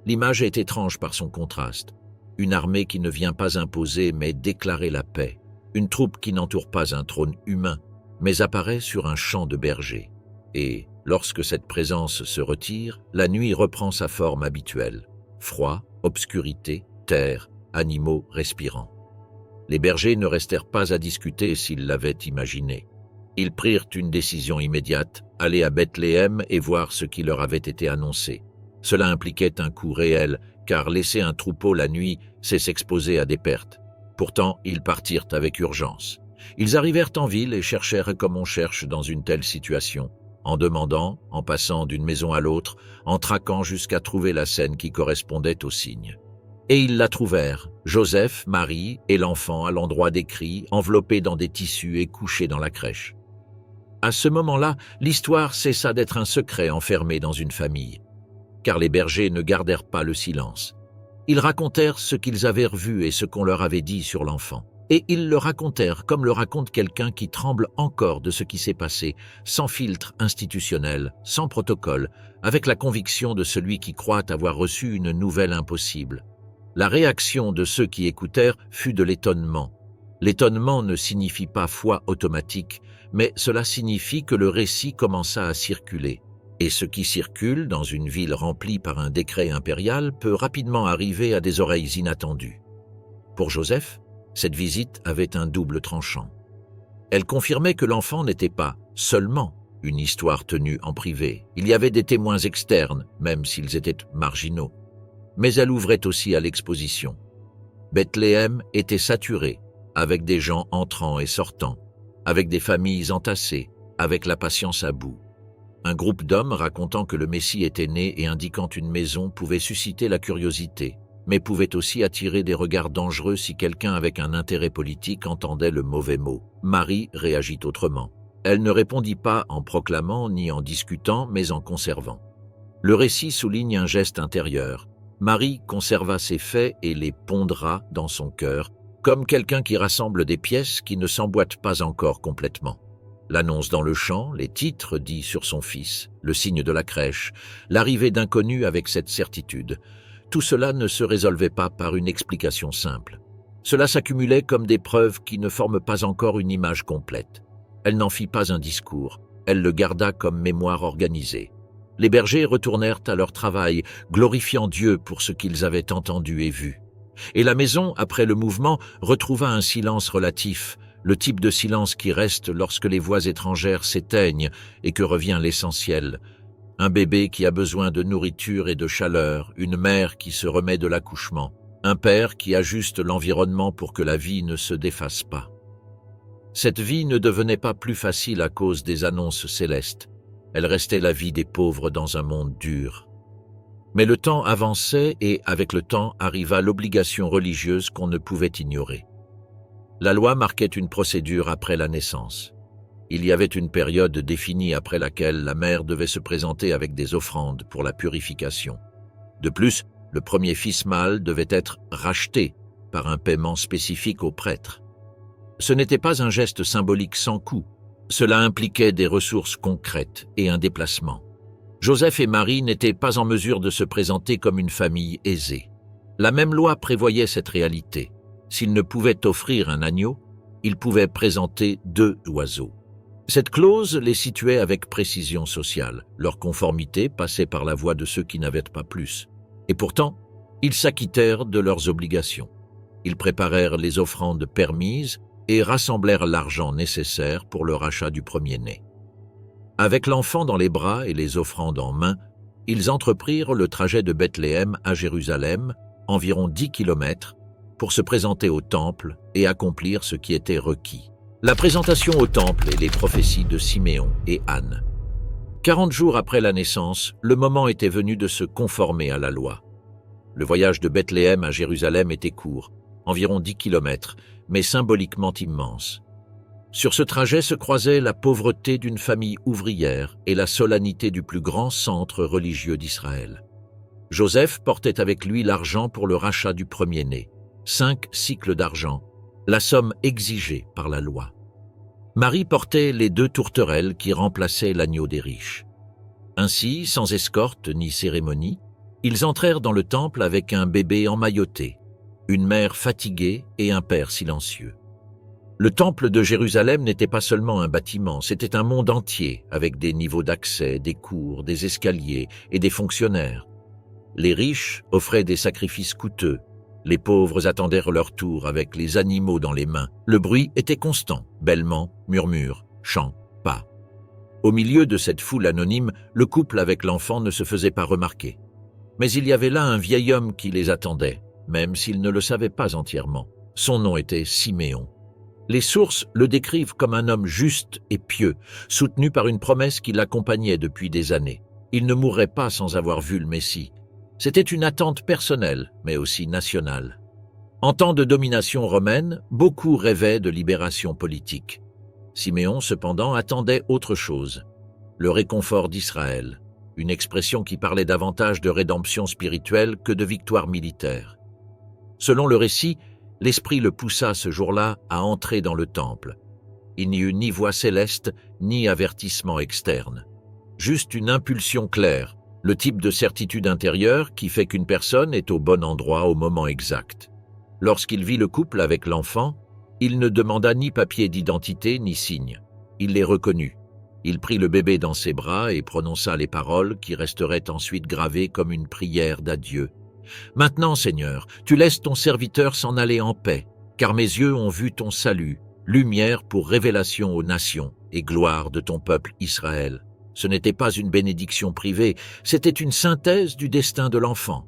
L'image est étrange par son contraste. Une armée qui ne vient pas imposer mais déclarer la paix. Une troupe qui n'entoure pas un trône humain, mais apparaît sur un champ de bergers. Et, lorsque cette présence se retire, la nuit reprend sa forme habituelle. Froid, obscurité, terre, animaux respirants. Les bergers ne restèrent pas à discuter s'ils l'avaient imaginé. Ils prirent une décision immédiate, aller à Bethléem et voir ce qui leur avait été annoncé. Cela impliquait un coût réel, car laisser un troupeau la nuit, c'est s'exposer à des pertes. Pourtant, ils partirent avec urgence. Ils arrivèrent en ville et cherchèrent comme on cherche dans une telle situation, en demandant, en passant d'une maison à l'autre, en traquant jusqu'à trouver la scène qui correspondait au signe. Et ils la trouvèrent, Joseph, Marie et l'enfant à l'endroit décrit, enveloppés dans des tissus et couchés dans la crèche. À ce moment-là, l'histoire cessa d'être un secret enfermé dans une famille, car les bergers ne gardèrent pas le silence. Ils racontèrent ce qu'ils avaient revu et ce qu'on leur avait dit sur l'enfant. Et ils le racontèrent comme le raconte quelqu'un qui tremble encore de ce qui s'est passé, sans filtre institutionnel, sans protocole, avec la conviction de celui qui croit avoir reçu une nouvelle impossible. La réaction de ceux qui écoutèrent fut de l'étonnement. L'étonnement ne signifie pas foi automatique, mais cela signifie que le récit commença à circuler. Et ce qui circule dans une ville remplie par un décret impérial peut rapidement arriver à des oreilles inattendues. Pour Joseph, cette visite avait un double tranchant. Elle confirmait que l'enfant n'était pas seulement une histoire tenue en privé. Il y avait des témoins externes, même s'ils étaient marginaux. Mais elle ouvrait aussi à l'exposition. Bethléem était saturée, avec des gens entrant et sortant, avec des familles entassées, avec la patience à bout. Un groupe d'hommes racontant que le Messie était né et indiquant une maison pouvait susciter la curiosité. mais pouvait aussi attirer des regards dangereux si quelqu'un avec un intérêt politique entendait le mauvais mot. Marie réagit autrement. Elle ne répondit pas en proclamant ni en discutant, mais en conservant. Le récit souligne un geste intérieur. Marie conserva ses faits et les pondra dans son cœur, comme quelqu'un qui rassemble des pièces qui ne s'emboîtent pas encore complètement. L'annonce dans le champ, les titres dits sur son fils, le signe de la crèche, l'arrivée d'inconnus avec cette certitude. Tout cela ne se résolvait pas par une explication simple. Cela s'accumulait comme des preuves qui ne forment pas encore une image complète. Elle n'en fit pas un discours, elle le garda comme mémoire organisée. Les bergers retournèrent à leur travail, glorifiant Dieu pour ce qu'ils avaient entendu et vu. Et la maison, après le mouvement, retrouva un silence relatif, le type de silence qui reste lorsque les voix étrangères s'éteignent et que revient l'essentiel. Un bébé qui a besoin de nourriture et de chaleur, une mère qui se remet de l'accouchement, un père qui ajuste l'environnement pour que la vie ne se défasse pas. Cette vie ne devenait pas plus facile à cause des annonces célestes. Elle restait la vie des pauvres dans un monde dur. Mais le temps avançait et, avec le temps, arriva l'obligation religieuse qu'on ne pouvait ignorer. La loi marquait une procédure après la naissance. Il y avait une période définie après laquelle la mère devait se présenter avec des offrandes pour la purification. De plus, le premier fils mâle devait être racheté par un paiement spécifique au prêtre. Ce n'était pas un geste symbolique sans coût. Cela impliquait des ressources concrètes et un déplacement. Joseph et Marie n'étaient pas en mesure de se présenter comme une famille aisée. La même loi prévoyait cette réalité. S'ils ne pouvaient offrir un agneau, ils pouvaient présenter 2 oiseaux. Cette clause les situait avec précision sociale. Leur conformité passait par la voie de ceux qui n'avaient pas plus. Et pourtant, ils s'acquittèrent de leurs obligations. Ils préparèrent les offrandes permises et rassemblèrent l'argent nécessaire pour le rachat du premier-né. Avec l'enfant dans les bras et les offrandes en main, ils entreprirent le trajet de Bethléem à Jérusalem, environ 10 kilomètres, pour se présenter au temple et accomplir ce qui était requis. La présentation au temple et les prophéties de Siméon et Anne. 40 jours après la naissance, le moment était venu de se conformer à la loi. Le voyage de Bethléem à Jérusalem était court, environ 10 kilomètres, mais symboliquement immense. Sur ce trajet se croisaient la pauvreté d'une famille ouvrière et la solennité du plus grand centre religieux d'Israël. Joseph portait avec lui l'argent pour le rachat du premier-né, 5 cycles d'argent, la somme exigée par la loi. Marie portait les 2 tourterelles qui remplaçaient l'agneau des riches. Ainsi, sans escorte ni cérémonie, ils entrèrent dans le temple avec un bébé emmailloté, une mère fatiguée et un père silencieux. Le temple de Jérusalem n'était pas seulement un bâtiment, c'était un monde entier, avec des niveaux d'accès, des cours, des escaliers et des fonctionnaires. Les riches offraient des sacrifices coûteux, les pauvres attendèrent leur tour avec les animaux dans les mains. Le bruit était constant, bêlements, murmures, chants, pas. Au milieu de cette foule anonyme, le couple avec l'enfant ne se faisait pas remarquer. Mais il y avait là un vieil homme qui les attendait, même s'il ne le savait pas entièrement. Son nom était Siméon. Les sources le décrivent comme un homme juste et pieux, soutenu par une promesse qui l'accompagnait depuis des années. Il ne mourrait pas sans avoir vu le Messie. C'était une attente personnelle, mais aussi nationale. En temps de domination romaine, beaucoup rêvaient de libération politique. Siméon, cependant, attendait autre chose, le réconfort d'Israël, une expression qui parlait davantage de rédemption spirituelle que de victoire militaire. Selon le récit, l'Esprit le poussa ce jour-là à entrer dans le temple. Il n'y eut ni voix céleste, ni avertissement externe. Juste une impulsion claire, le type de certitude intérieure qui fait qu'une personne est au bon endroit au moment exact. Lorsqu'il vit le couple avec l'enfant, il ne demanda ni papier d'identité ni signe. Il les reconnut. Il prit le bébé dans ses bras et prononça les paroles qui resteraient ensuite gravées comme une prière d'adieu. « Maintenant, Seigneur, tu laisses ton serviteur s'en aller en paix, car mes yeux ont vu ton salut, lumière pour révélation aux nations et gloire de ton peuple Israël. » Ce n'était pas une bénédiction privée, c'était une synthèse du destin de l'enfant.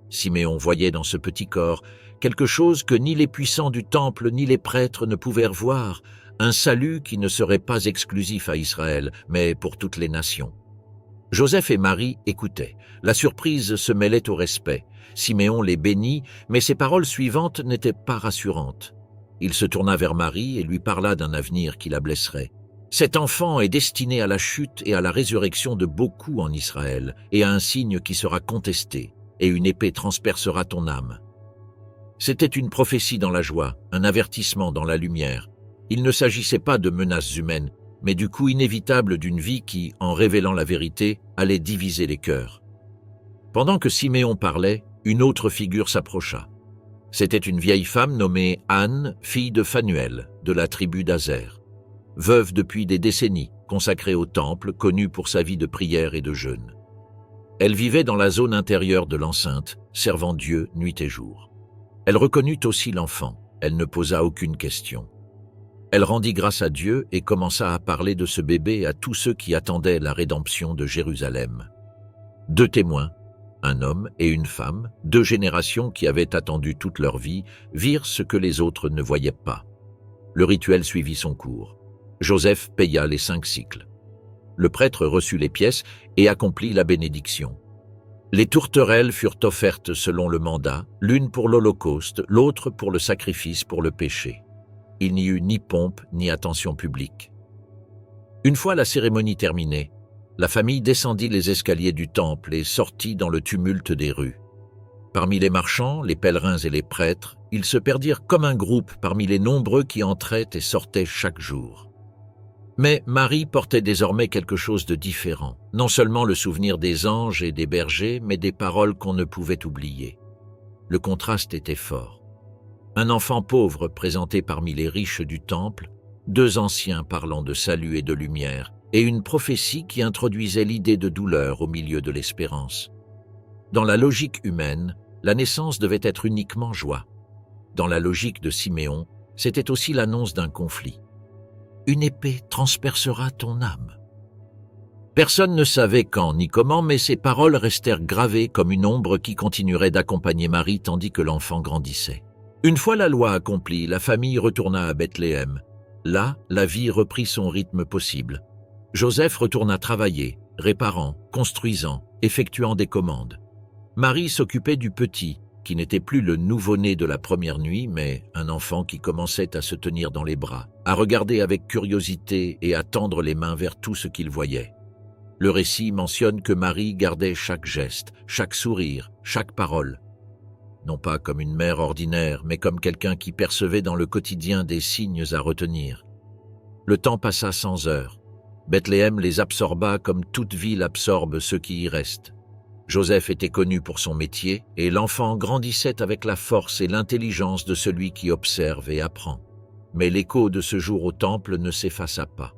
Siméon voyait dans ce petit corps quelque chose que ni les puissants du temple ni les prêtres ne pouvaient voir, un salut qui ne serait pas exclusif à Israël, mais pour toutes les nations. Joseph et Marie écoutaient. La surprise se mêlait au respect. Siméon les bénit, mais ses paroles suivantes n'étaient pas rassurantes. Il se tourna vers Marie et lui parla d'un avenir qui la blesserait. « Cet enfant est destiné à la chute et à la résurrection de beaucoup en Israël, et à un signe qui sera contesté, et une épée transpercera ton âme. » C'était une prophétie dans la joie, un avertissement dans la lumière. Il ne s'agissait pas de menaces humaines, mais du coup inévitable d'une vie qui, en révélant la vérité, allait diviser les cœurs. Pendant que Siméon parlait, une autre figure s'approcha. C'était une vieille femme nommée Anne, fille de Phanuel, de la tribu d'Azer. Veuve depuis des décennies, consacrée au temple, connue pour sa vie de prière et de jeûne. Elle vivait dans la zone intérieure de l'enceinte, servant Dieu nuit et jour. Elle reconnut aussi l'enfant, elle ne posa aucune question. Elle rendit grâce à Dieu et commença à parler de ce bébé à tous ceux qui attendaient la rédemption de Jérusalem. 2 témoins, un homme et une femme, 2 générations qui avaient attendu toute leur vie, virent ce que les autres ne voyaient pas. Le rituel suivit son cours. Joseph paya les 5 sicles. Le prêtre reçut les pièces et accomplit la bénédiction. Les tourterelles furent offertes selon le mandat, l'une pour l'Holocauste, l'autre pour le sacrifice pour le péché. Il n'y eut ni pompe ni attention publique. Une fois la cérémonie terminée, la famille descendit les escaliers du temple et sortit dans le tumulte des rues. Parmi les marchands, les pèlerins et les prêtres, ils se perdirent comme un groupe parmi les nombreux qui entraient et sortaient chaque jour. Mais Marie portait désormais quelque chose de différent, non seulement le souvenir des anges et des bergers, mais des paroles qu'on ne pouvait oublier. Le contraste était fort. Un enfant pauvre présenté parmi les riches du temple, 2 anciens parlant de salut et de lumière, et une prophétie qui introduisait l'idée de douleur au milieu de l'espérance. Dans la logique humaine, la naissance devait être uniquement joie. Dans la logique de Siméon, c'était aussi l'annonce d'un conflit. Une épée transpercera ton âme. Personne ne savait quand ni comment, mais ces paroles restèrent gravées comme une ombre qui continuerait d'accompagner Marie tandis que l'enfant grandissait. Une fois la loi accomplie, la famille retourna à Bethléem. Là, la vie reprit son rythme possible. Joseph retourna travailler, réparant, construisant, effectuant des commandes. Marie s'occupait du petit, qui n'était plus le nouveau-né de la première nuit, mais un enfant qui commençait à se tenir dans les bras, à regarder avec curiosité et à tendre les mains vers tout ce qu'il voyait. Le récit mentionne que Marie gardait chaque geste, chaque sourire, chaque parole. Non pas comme une mère ordinaire, mais comme quelqu'un qui percevait dans le quotidien des signes à retenir. Le temps passa sans heure. Bethléem les absorba comme toute ville absorbe ceux qui y restent. Joseph était connu pour son métier et l'enfant grandissait avec la force et l'intelligence de celui qui observe et apprend. Mais l'écho de ce jour au temple ne s'effaça pas.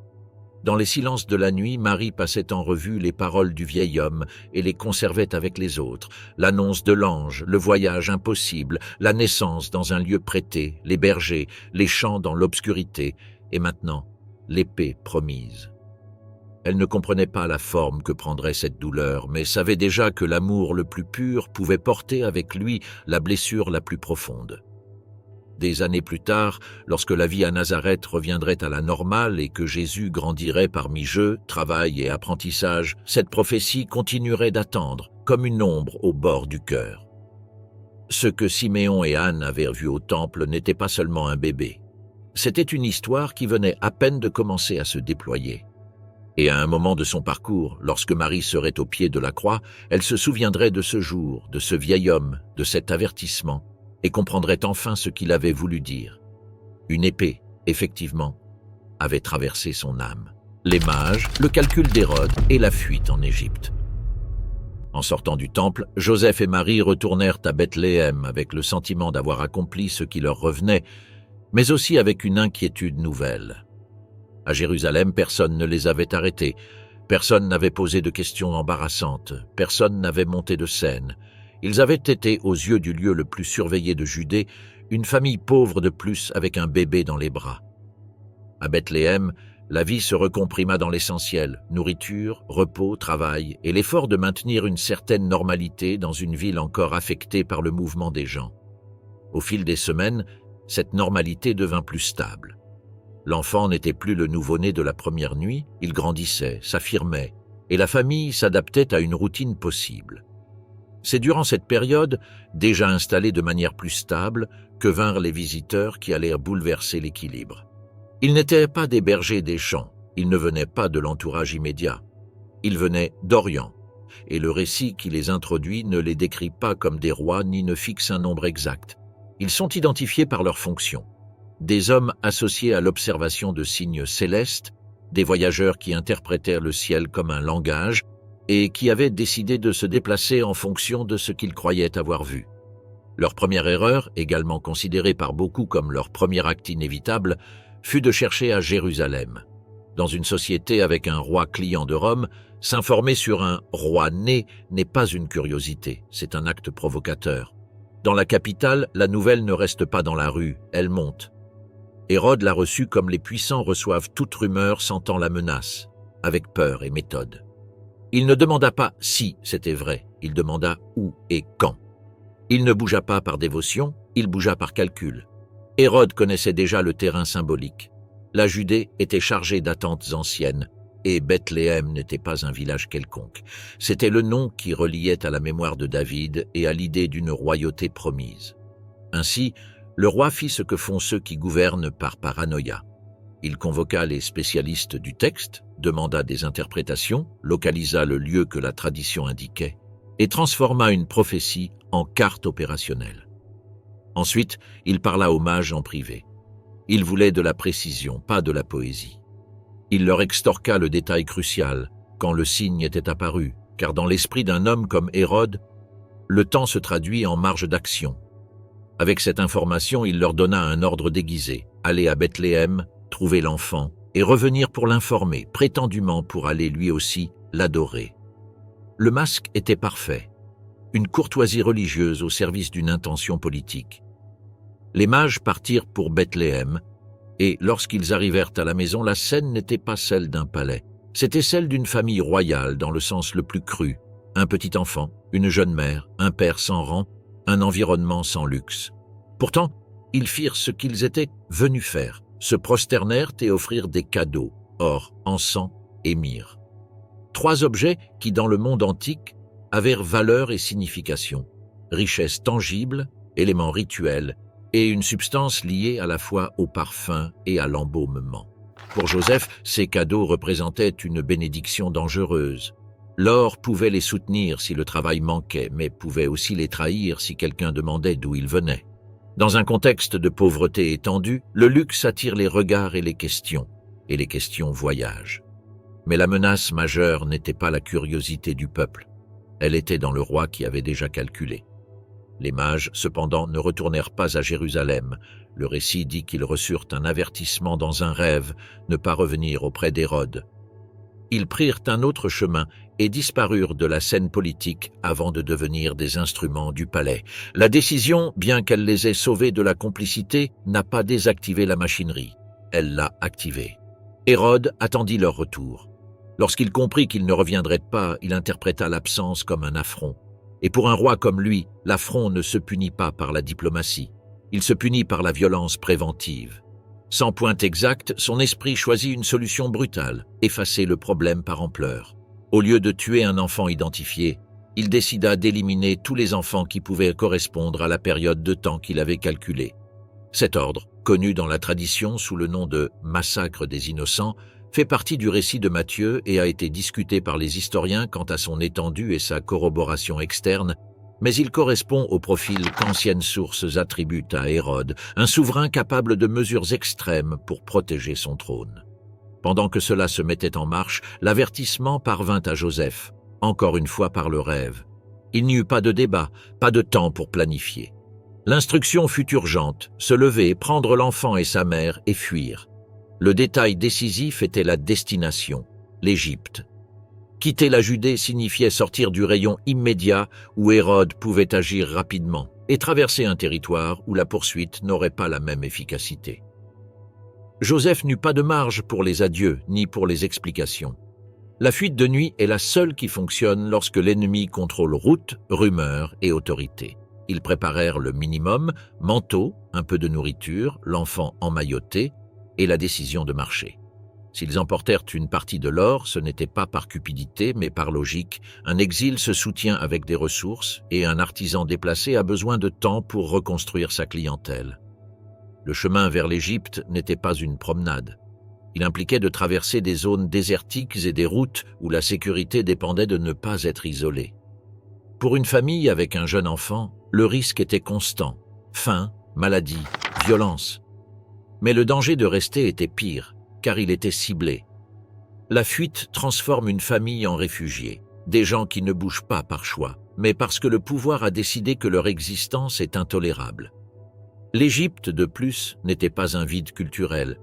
Dans les silences de la nuit, Marie passait en revue les paroles du vieil homme et les conservait avec les autres. L'annonce de l'ange, le voyage impossible, la naissance dans un lieu prêté, les bergers, les chants dans l'obscurité, et maintenant, l'épée promise. Elle ne comprenait pas la forme que prendrait cette douleur, mais savait déjà que l'amour le plus pur pouvait porter avec lui la blessure la plus profonde. Des années plus tard, lorsque la vie à Nazareth reviendrait à la normale et que Jésus grandirait parmi jeux, travail et apprentissage, cette prophétie continuerait d'attendre, comme une ombre au bord du cœur. Ce que Siméon et Anne avaient vu au temple n'était pas seulement un bébé. C'était une histoire qui venait à peine de commencer à se déployer. Et à un moment de son parcours, lorsque Marie serait au pied de la croix, elle se souviendrait de ce jour, de ce vieil homme, de cet avertissement, et comprendrait enfin ce qu'il avait voulu dire. Une épée, effectivement, avait traversé son âme. Les mages, le calcul d'Hérode et la fuite en Égypte. En sortant du temple, Joseph et Marie retournèrent à Bethléem avec le sentiment d'avoir accompli ce qui leur revenait, mais aussi avec une inquiétude nouvelle. À Jérusalem, personne ne les avait arrêtés, personne n'avait posé de questions embarrassantes, personne n'avait monté de scène. Ils avaient été, aux yeux du lieu le plus surveillé de Judée, une famille pauvre de plus avec un bébé dans les bras. À Bethléem, la vie se recomprima dans l'essentiel, nourriture, repos, travail, et l'effort de maintenir une certaine normalité dans une ville encore affectée par le mouvement des gens. Au fil des semaines, cette normalité devint plus stable. L'enfant n'était plus le nouveau-né de la première nuit, il grandissait, s'affirmait, et la famille s'adaptait à une routine possible. C'est durant cette période, déjà installée de manière plus stable, que vinrent les visiteurs qui allèrent bouleverser l'équilibre. Ils n'étaient pas des bergers des champs, ils ne venaient pas de l'entourage immédiat. Ils venaient d'Orient, et le récit qui les introduit ne les décrit pas comme des rois ni ne fixe un nombre exact. Ils sont identifiés par leur fonction. Des hommes associés à l'observation de signes célestes, des voyageurs qui interprétèrent le ciel comme un langage et qui avaient décidé de se déplacer en fonction de ce qu'ils croyaient avoir vu. Leur première erreur, également considérée par beaucoup comme leur premier acte inévitable, fut de chercher à Jérusalem. Dans une société avec un roi client de Rome, s'informer sur un roi né n'est pas une curiosité, c'est un acte provocateur. Dans la capitale, la nouvelle ne reste pas dans la rue, elle monte. Hérode l'a reçue comme les puissants reçoivent toute rumeur sentant la menace, avec peur et méthode. Il ne demanda pas si c'était vrai, il demanda où et quand. Il ne bougea pas par dévotion, il bougea par calcul. Hérode connaissait déjà le terrain symbolique. La Judée était chargée d'attentes anciennes, et Bethléem n'était pas un village quelconque. C'était le nom qui reliait à la mémoire de David et à l'idée d'une royauté promise. Ainsi, le roi fit ce que font ceux qui gouvernent par paranoïa. Il convoqua les spécialistes du texte, demanda des interprétations, localisa le lieu que la tradition indiquait, et transforma une prophétie en carte opérationnelle. Ensuite, il parla aux mages en privé. Il voulait de la précision, pas de la poésie. Il leur extorqua le détail crucial, quand le signe était apparu, car dans l'esprit d'un homme comme Hérode, le temps se traduit en marge d'action. Avec cette information, il leur donna un ordre déguisé, aller à Bethléem, trouver l'enfant, et revenir pour l'informer, prétendument pour aller lui aussi l'adorer. Le masque était parfait, une courtoisie religieuse au service d'une intention politique. Les mages partirent pour Bethléem, et lorsqu'ils arrivèrent à la maison, la scène n'était pas celle d'un palais. C'était celle d'une famille royale dans le sens le plus cru. Un petit enfant, une jeune mère, un père sans rang, un environnement sans luxe. Pourtant, ils firent ce qu'ils étaient venus faire, se prosternèrent et offrirent des cadeaux, or, encens et myrrhe. 3 objets qui, dans le monde antique, avaient valeur et signification, richesse tangible, éléments rituels, et une substance liée à la fois au parfum et à l'embaumement. Pour Joseph, ces cadeaux représentaient une bénédiction dangereuse. L'or pouvait les soutenir si le travail manquait, mais pouvait aussi les trahir si quelqu'un demandait d'où ils venaient. Dans un contexte de pauvreté étendue, le luxe attire les regards et les questions voyagent. Mais la menace majeure n'était pas la curiosité du peuple, elle était dans le roi qui avait déjà calculé. Les mages, cependant, ne retournèrent pas à Jérusalem. Le récit dit qu'ils reçurent un avertissement dans un rêve, ne pas revenir auprès d'Hérode. Ils prirent un autre chemin et disparurent de la scène politique avant de devenir des instruments du palais. La décision, bien qu'elle les ait sauvés de la complicité, n'a pas désactivé la machinerie. Elle l'a activée. Hérode attendit leur retour. Lorsqu'il comprit qu'ils ne reviendraient pas, il interpréta l'absence comme un affront. Et pour un roi comme lui, l'affront ne se punit pas par la diplomatie. Il se punit par la violence préventive. Sans pointe exacte, son esprit choisit une solution brutale, effacer le problème par ampleur. Au lieu de tuer un enfant identifié, il décida d'éliminer tous les enfants qui pouvaient correspondre à la période de temps qu'il avait calculée. Cet ordre, connu dans la tradition sous le nom de « massacre des innocents », fait partie du récit de Matthieu et a été discuté par les historiens quant à son étendue et sa corroboration externe, mais il correspond au profil qu'anciennes sources attribuent à Hérode, un souverain capable de mesures extrêmes pour protéger son trône. Pendant que cela se mettait en marche, l'avertissement parvint à Joseph, encore une fois par le rêve. Il n'y eut pas de débat, pas de temps pour planifier. L'instruction fut urgente, se lever, prendre l'enfant et sa mère et fuir. Le détail décisif était la destination, l'Égypte. Quitter la Judée signifiait sortir du rayon immédiat où Hérode pouvait agir rapidement et traverser un territoire où la poursuite n'aurait pas la même efficacité. Joseph n'eut pas de marge pour les adieux ni pour les explications. La fuite de nuit est la seule qui fonctionne lorsque l'ennemi contrôle route, rumeurs et autorité. Ils préparèrent le minimum, manteau, un peu de nourriture, l'enfant emmailloté et la décision de marcher. S'ils emportèrent une partie de l'or, ce n'était pas par cupidité, mais par logique. Un exil se soutient avec des ressources et un artisan déplacé a besoin de temps pour reconstruire sa clientèle. Le chemin vers l'Égypte n'était pas une promenade. Il impliquait de traverser des zones désertiques et des routes où la sécurité dépendait de ne pas être isolée. Pour une famille avec un jeune enfant, le risque était constant. Faim, maladie, violence. Mais le danger de rester était pire, car il était ciblé. La fuite transforme une famille en réfugiés, des gens qui ne bougent pas par choix, mais parce que le pouvoir a décidé que leur existence est intolérable. L'Égypte, de plus, n'était pas un vide culturel.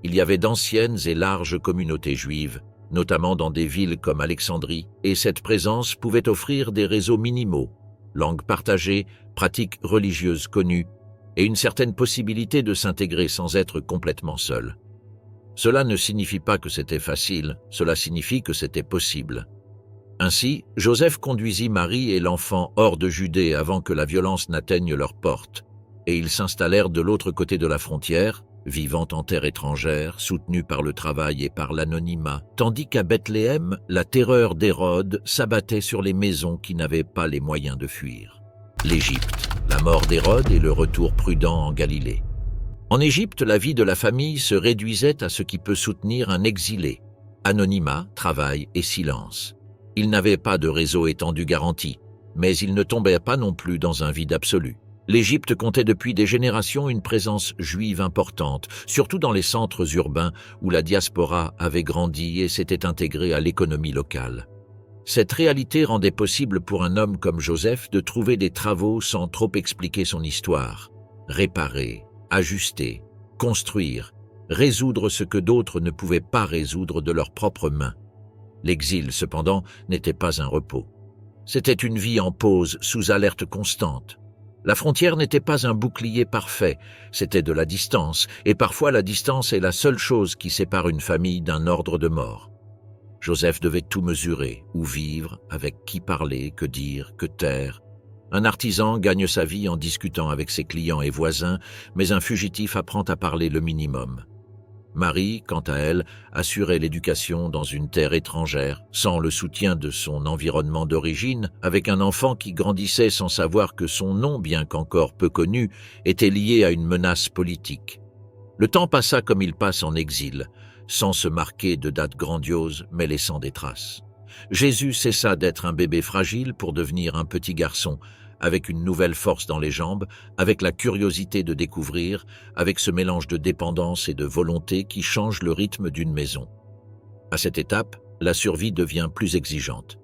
Il y avait d'anciennes et larges communautés juives, notamment dans des villes comme Alexandrie, et cette présence pouvait offrir des réseaux minimaux, langues partagées, pratiques religieuses connues, et une certaine possibilité de s'intégrer sans être complètement seul. Cela ne signifie pas que c'était facile, cela signifie que c'était possible. Ainsi, Joseph conduisit Marie et l'enfant hors de Judée avant que la violence n'atteigne leurs portes, et ils s'installèrent de l'autre côté de la frontière, vivant en terre étrangère, soutenus par le travail et par l'anonymat, tandis qu'à Bethléem, la terreur d'Hérode s'abattait sur les maisons qui n'avaient pas les moyens de fuir. L'Égypte, la mort d'Hérode et le retour prudent en Galilée. En Égypte, la vie de la famille se réduisait à ce qui peut soutenir un exilé. Anonymat, travail et silence. Il n'avait pas de réseau étendu garanti, mais il ne tombait pas non plus dans un vide absolu. L'Égypte comptait depuis des générations une présence juive importante, surtout dans les centres urbains où la diaspora avait grandi et s'était intégrée à l'économie locale. Cette réalité rendait possible pour un homme comme Joseph de trouver des travaux sans trop expliquer son histoire, réparer, ajuster, construire, résoudre ce que d'autres ne pouvaient pas résoudre de leurs propres mains. L'exil, cependant, n'était pas un repos. C'était une vie en pause, sous alerte constante. La frontière n'était pas un bouclier parfait, c'était de la distance, et parfois la distance est la seule chose qui sépare une famille d'un ordre de mort. Joseph devait tout mesurer, où vivre, avec qui parler, que dire, que taire. Un artisan gagne sa vie en discutant avec ses clients et voisins, mais un fugitif apprend à parler le minimum. Marie, quant à elle, assurait l'éducation dans une terre étrangère, sans le soutien de son environnement d'origine, avec un enfant qui grandissait sans savoir que son nom, bien qu'encore peu connu, était lié à une menace politique. Le temps passa comme il passe en exil, sans se marquer de dates grandioses, mais laissant des traces. Jésus cessa d'être un bébé fragile pour devenir un petit garçon, avec une nouvelle force dans les jambes, avec la curiosité de découvrir, avec ce mélange de dépendance et de volonté qui change le rythme d'une maison. À cette étape, la survie devient plus exigeante.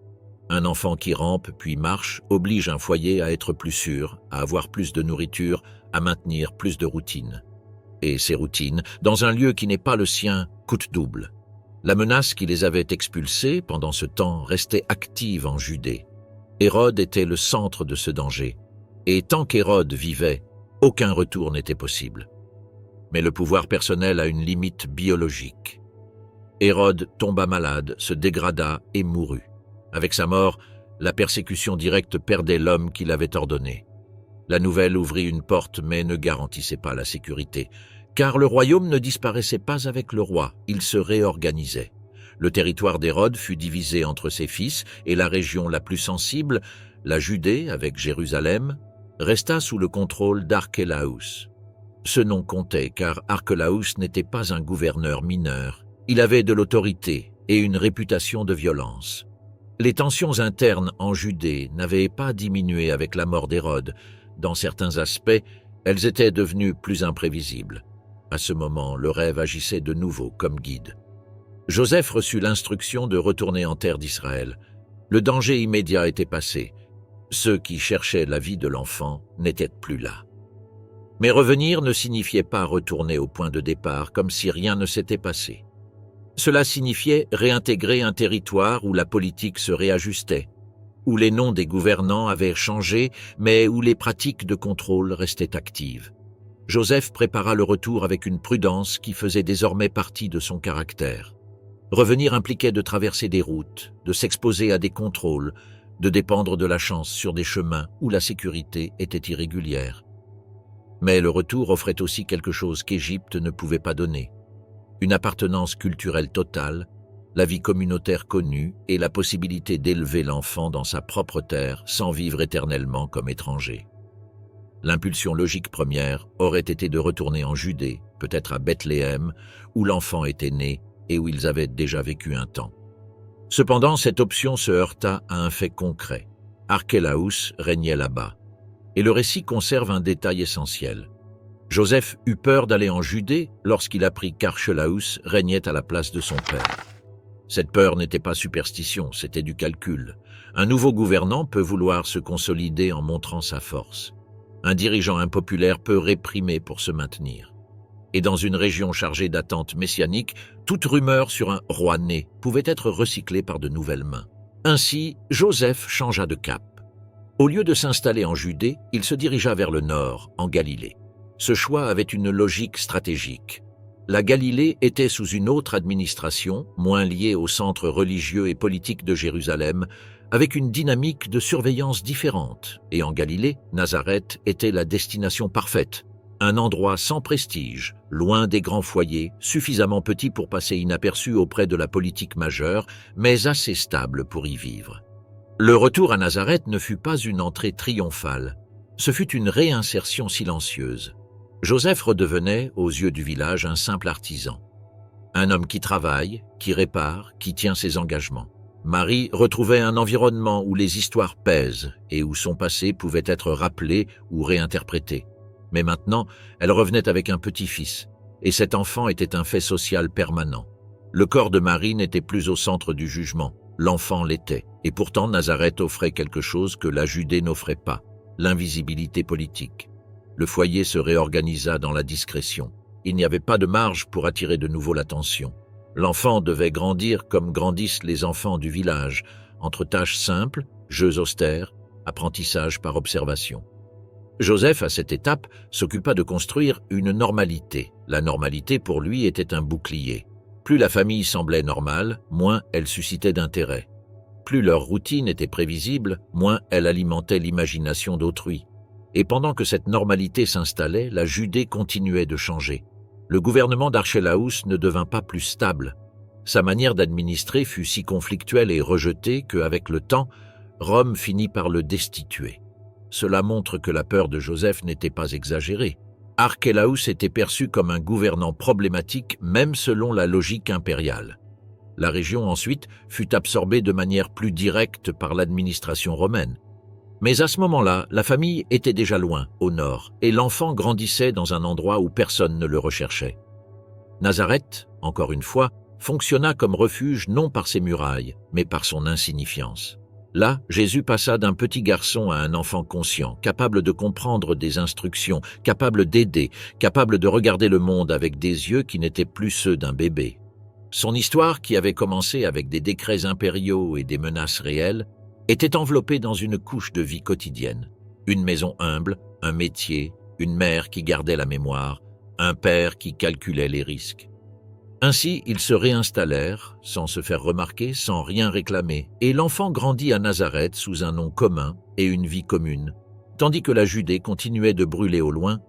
Un enfant qui rampe puis marche oblige un foyer à être plus sûr, à avoir plus de nourriture, à maintenir plus de routines. Et ces routines, dans un lieu qui n'est pas le sien, coûtent double. La menace qui les avait expulsés pendant ce temps restait active en Judée. Hérode était le centre de ce danger, et tant qu'Hérode vivait, aucun retour n'était possible. Mais le pouvoir personnel a une limite biologique. Hérode tomba malade, se dégrada et mourut. Avec sa mort, la persécution directe perdait l'homme qui l'avait ordonné. La nouvelle ouvrit une porte mais ne garantissait pas la sécurité, car le royaume ne disparaissait pas avec le roi, il se réorganisait. Le territoire d'Hérode fut divisé entre ses fils et la région la plus sensible, la Judée avec Jérusalem, resta sous le contrôle d'Archélaüs. Ce nom comptait car Archélaüs n'était pas un gouverneur mineur. Il avait de l'autorité et une réputation de violence. Les tensions internes en Judée n'avaient pas diminué avec la mort d'Hérode. Dans certains aspects, elles étaient devenues plus imprévisibles. À ce moment, le rêve agissait de nouveau comme guide. Joseph reçut l'instruction de retourner en terre d'Israël. Le danger immédiat était passé. Ceux qui cherchaient la vie de l'enfant n'étaient plus là. Mais revenir ne signifiait pas retourner au point de départ, comme si rien ne s'était passé. Cela signifiait réintégrer un territoire où la politique se réajustait, où les noms des gouvernants avaient changé, mais où les pratiques de contrôle restaient actives. Joseph prépara le retour avec une prudence qui faisait désormais partie de son caractère. Revenir impliquait de traverser des routes, de s'exposer à des contrôles, de dépendre de la chance sur des chemins où la sécurité était irrégulière. Mais le retour offrait aussi quelque chose qu'Égypte ne pouvait pas donner. une appartenance culturelle totale, la vie communautaire connue et la possibilité d'élever l'enfant dans sa propre terre sans vivre éternellement comme étranger. L'impulsion logique première aurait été de retourner en Judée, peut-être à Bethléem, où l'enfant était né et où ils avaient déjà vécu un temps. Cependant, cette option se heurta à un fait concret. Archélaüs régnait là-bas. Et le récit conserve un détail essentiel. Joseph eut peur d'aller en Judée lorsqu'il apprit qu'Archélaüs régnait à la place de son père. Cette peur n'était pas superstition, c'était du calcul. Un nouveau gouvernant peut vouloir se consolider en montrant sa force. Un dirigeant impopulaire peut réprimer pour se maintenir. Et dans une région chargée d'attentes messianiques, toute rumeur sur un roi né pouvait être recyclée par de nouvelles mains. Ainsi, Joseph changea de cap. Au lieu de s'installer en Judée, il se dirigea vers le nord, en Galilée. Ce choix avait une logique stratégique. La Galilée était sous une autre administration, moins liée au centre religieux et politique de Jérusalem, avec une dynamique de surveillance différente. Et en Galilée, Nazareth était la destination parfaite. Un endroit sans prestige, loin des grands foyers, suffisamment petit pour passer inaperçu auprès de la politique majeure, mais assez stable pour y vivre. Le retour à Nazareth ne fut pas une entrée triomphale, ce fut une réinsertion silencieuse. Joseph redevenait, aux yeux du village, un simple artisan. Un homme qui travaille, qui répare, qui tient ses engagements. Marie retrouvait un environnement où les histoires pèsent et où son passé pouvait être rappelé ou réinterprété. Mais maintenant, elle revenait avec un petit-fils, et cet enfant était un fait social permanent. Le corps de Marie n'était plus au centre du jugement, l'enfant l'était, et pourtant Nazareth offrait quelque chose que la Judée n'offrait pas, l'invisibilité politique. Le foyer se réorganisa dans la discrétion. Il n'y avait pas de marge pour attirer de nouveau l'attention. L'enfant devait grandir comme grandissent les enfants du village, entre tâches simples, jeux austères, apprentissage par observation. Joseph, à cette étape, s'occupa de construire une normalité. La normalité, pour lui, était un bouclier. Plus la famille semblait normale, moins elle suscitait d'intérêt. Plus leur routine était prévisible, moins elle alimentait l'imagination d'autrui. Et pendant que cette normalité s'installait, la Judée continuait de changer. Le gouvernement d'Archélaüs ne devint pas plus stable. Sa manière d'administrer fut si conflictuelle et rejetée qu'avec le temps, Rome finit par le destituer. Cela montre que la peur de Joseph n'était pas exagérée. Archélaüs était perçu comme un gouvernant problématique même selon la logique impériale. La région ensuite fut absorbée de manière plus directe par l'administration romaine. Mais à ce moment-là, la famille était déjà loin, au nord, et l'enfant grandissait dans un endroit où personne ne le recherchait. Nazareth, encore une fois, fonctionna comme refuge non par ses murailles, mais par son insignifiance. Là, Jésus passa d'un petit garçon à un enfant conscient, capable de comprendre des instructions, capable d'aider, capable de regarder le monde avec des yeux qui n'étaient plus ceux d'un bébé. Son histoire, qui avait commencé avec des décrets impériaux et des menaces réelles, était enveloppée dans une couche de vie quotidienne. Une maison humble, un métier, une mère qui gardait la mémoire, un père qui calculait les risques. Ainsi, ils se réinstallèrent, sans se faire remarquer, sans rien réclamer, et l'enfant grandit à Nazareth sous un nom commun et une vie commune, tandis que la Judée continuait de brûler au loin,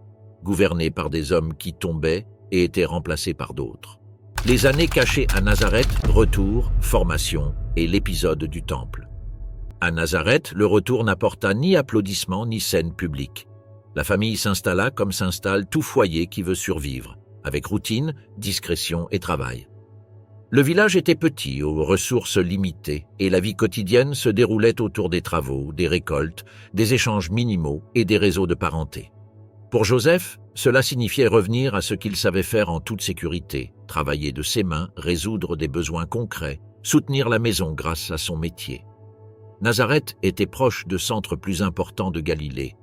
gouvernée par des hommes qui tombaient et étaient remplacés par d'autres. Les années cachées à Nazareth, retour, formation et l'épisode du temple. À Nazareth, le retour n'apporta ni applaudissements ni scène publique. La famille s'installa comme s'installe tout foyer qui veut survivre, avec routine, discrétion et travail. Le village était petit, aux ressources limitées, et la vie quotidienne se déroulait autour des travaux, des récoltes, des échanges minimaux et des réseaux de parenté. Pour Joseph, cela signifiait revenir à ce qu'il savait faire en toute sécurité, travailler de ses mains, résoudre des besoins concrets, soutenir la maison grâce à son métier. Nazareth était proche de centres plus importants de Galilée,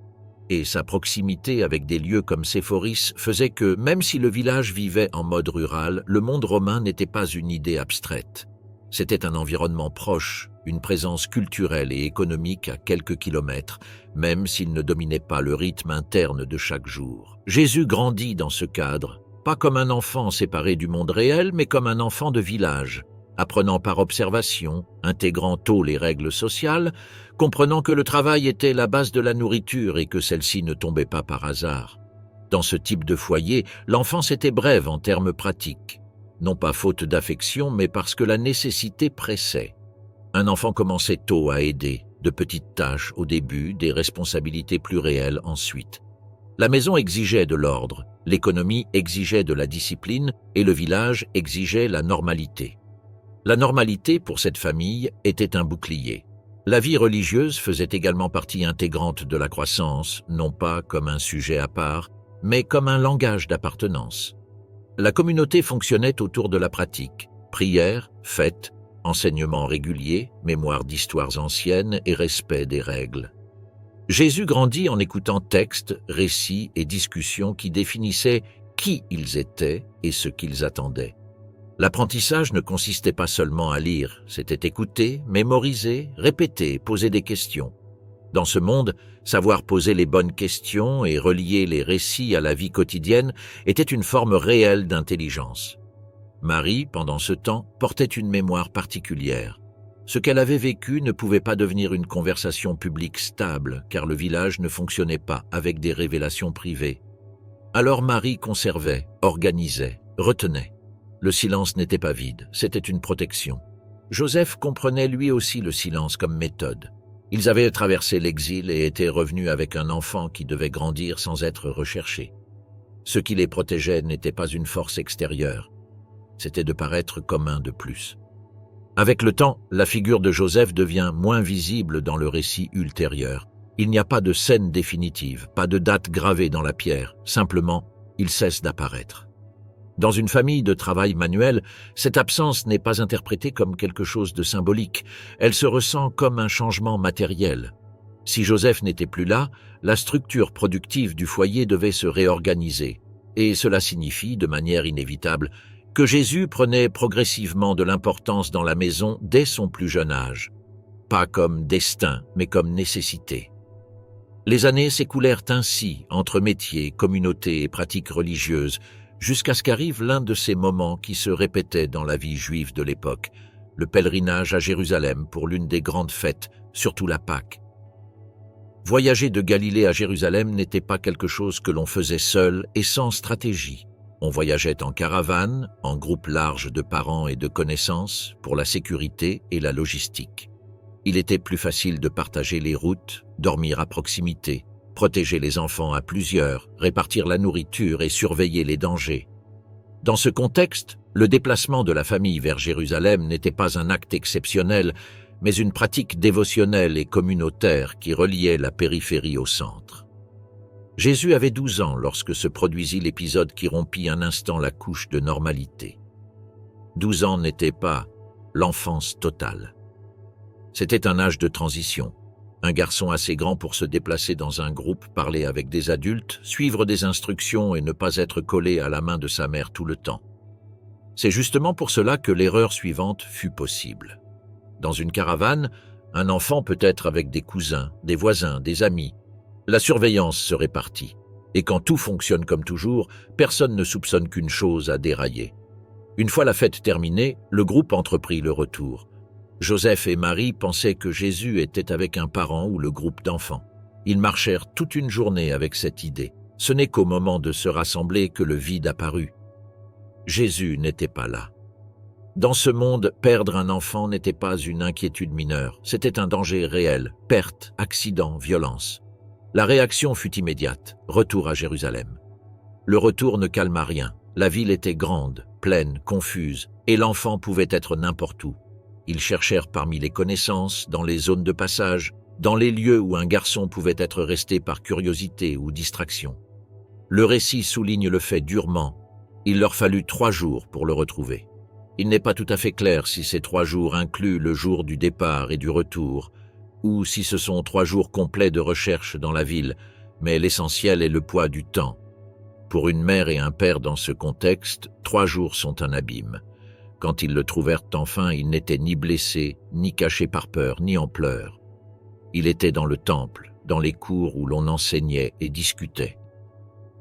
et sa proximité avec des lieux comme Séphoris faisait que, même si le village vivait en mode rural, le monde romain n'était pas une idée abstraite. C'était un environnement proche, une présence culturelle et économique à quelques kilomètres, même s'il ne dominait pas le rythme interne de chaque jour. Jésus grandit dans ce cadre, pas comme un enfant séparé du monde réel, mais comme un enfant de village, apprenant par observation, intégrant tôt les règles sociales, comprenant que le travail était la base de la nourriture et que celle-ci ne tombait pas par hasard. Dans ce type de foyer, l'enfance était brève en termes pratiques. non pas faute d'affection, mais parce que la nécessité pressait. Un enfant commençait tôt à aider, de petites tâches au début, des responsabilités plus réelles ensuite. La maison exigeait de l'ordre, l'économie exigeait de la discipline et le village exigeait la normalité. La normalité, pour cette famille, était un bouclier. La vie religieuse faisait également partie intégrante de la croissance, non pas comme un sujet à part, mais comme un langage d'appartenance. La communauté fonctionnait autour de la pratique, prière, fête, enseignement régulier, mémoire d'histoires anciennes et respect des règles. Jésus grandit en écoutant textes, récits et discussions qui définissaient qui ils étaient et ce qu'ils attendaient. L'apprentissage ne consistait pas seulement à lire, c'était écouter, mémoriser, répéter, poser des questions. Dans ce monde, savoir poser les bonnes questions et relier les récits à la vie quotidienne était une forme réelle d'intelligence. Marie, pendant ce temps, portait une mémoire particulière. Ce qu'elle avait vécu ne pouvait pas devenir une conversation publique stable, car le village ne fonctionnait pas avec des révélations privées. Alors Marie conservait, organisait, retenait. Le silence n'était pas vide, c'était une protection. Joseph comprenait lui aussi le silence comme méthode. Ils avaient traversé l'exil et étaient revenus avec un enfant qui devait grandir sans être recherché. Ce qui les protégeait n'était pas une force extérieure, c'était de paraître comme un de plus. Avec le temps, la figure de Joseph devient moins visible dans le récit ultérieur. Il n'y a pas de scène définitive, pas de date gravée dans la pierre, simplement, il cesse d'apparaître. Dans une famille de travail manuel, cette absence n'est pas interprétée comme quelque chose de symbolique, elle se ressent comme un changement matériel. Si Joseph n'était plus là, la structure productive du foyer devait se réorganiser, et cela signifie, de manière inévitable, que Jésus prenait progressivement de l'importance dans la maison dès son plus jeune âge. Pas comme destin, mais comme nécessité. Les années s'écoulèrent ainsi entre métiers, communautés et pratiques religieuses, jusqu'à ce qu'arrive l'un de ces moments qui se répétaient dans la vie juive de l'époque, le pèlerinage à Jérusalem pour l'une des grandes fêtes, surtout la Pâque. Voyager de Galilée à Jérusalem n'était pas quelque chose que l'on faisait seul et sans stratégie. On voyageait en caravane, en groupe large de parents et de connaissances, pour la sécurité et la logistique. Il était plus facile de partager les routes, dormir à proximité, protéger les enfants à plusieurs, répartir la nourriture et surveiller les dangers. Dans ce contexte, le déplacement de la famille vers Jérusalem n'était pas un acte exceptionnel, mais une pratique dévotionnelle et communautaire qui reliait la périphérie au centre. Jésus avait 12 ans lorsque se produisit l'épisode qui rompit un instant la couche de normalité. 12 ans n'était pas l'enfance totale. C'était un âge de transition. Un garçon assez grand pour se déplacer dans un groupe, parler avec des adultes, suivre des instructions et ne pas être collé à la main de sa mère tout le temps. C'est justement pour cela que l'erreur suivante fut possible. Dans une caravane, un enfant peut être avec des cousins, des voisins, des amis. La surveillance se répartit. Et quand tout fonctionne comme toujours, personne ne soupçonne qu'une chose a déraillé. Une fois la fête terminée, le groupe entreprit le retour. Joseph et Marie pensaient que Jésus était avec un parent ou le groupe d'enfants. Ils marchèrent toute une journée avec cette idée. Ce n'est qu'au moment de se rassembler que le vide apparut. Jésus n'était pas là. Dans ce monde, perdre un enfant n'était pas une inquiétude mineure. C'était un danger réel, perte, accident, violence. La réaction fut immédiate, retour à Jérusalem. Le retour ne calma rien. La ville était grande, pleine, confuse, et l'enfant pouvait être n'importe où. Ils cherchèrent parmi les connaissances, dans les zones de passage, dans les lieux où un garçon pouvait être resté par curiosité ou distraction. Le récit souligne le fait durement. Il leur fallut 3 jours pour le retrouver. Il n'est pas tout à fait clair si ces 3 jours incluent le jour du départ et du retour, ou si ce sont 3 jours complets de recherche dans la ville, mais l'essentiel est le poids du temps. Pour une mère et un père dans ce contexte, 3 jours sont un abîme. Quand ils le trouvèrent enfin, il n'était ni blessé, ni caché par peur, ni en pleurs. Il était dans le temple, dans les cours où l'on enseignait et discutait.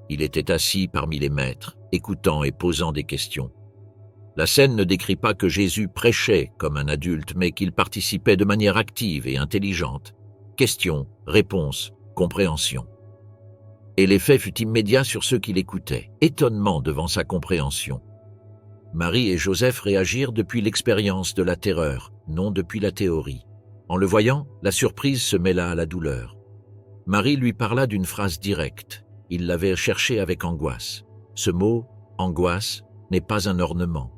Il était assis parmi les maîtres, écoutant et posant des questions. La scène ne décrit pas que Jésus prêchait comme un adulte, mais qu'il participait de manière active et intelligente. Questions, réponses, compréhension. Et l'effet fut immédiat sur ceux qui l'écoutaient, étonnement devant sa compréhension. Marie et Joseph réagirent depuis l'expérience de la terreur, non depuis la théorie. En le voyant, la surprise se mêla à la douleur. Marie lui parla d'une phrase directe. Il l'avait cherchée avec angoisse. Ce mot, angoisse, n'est pas un ornement.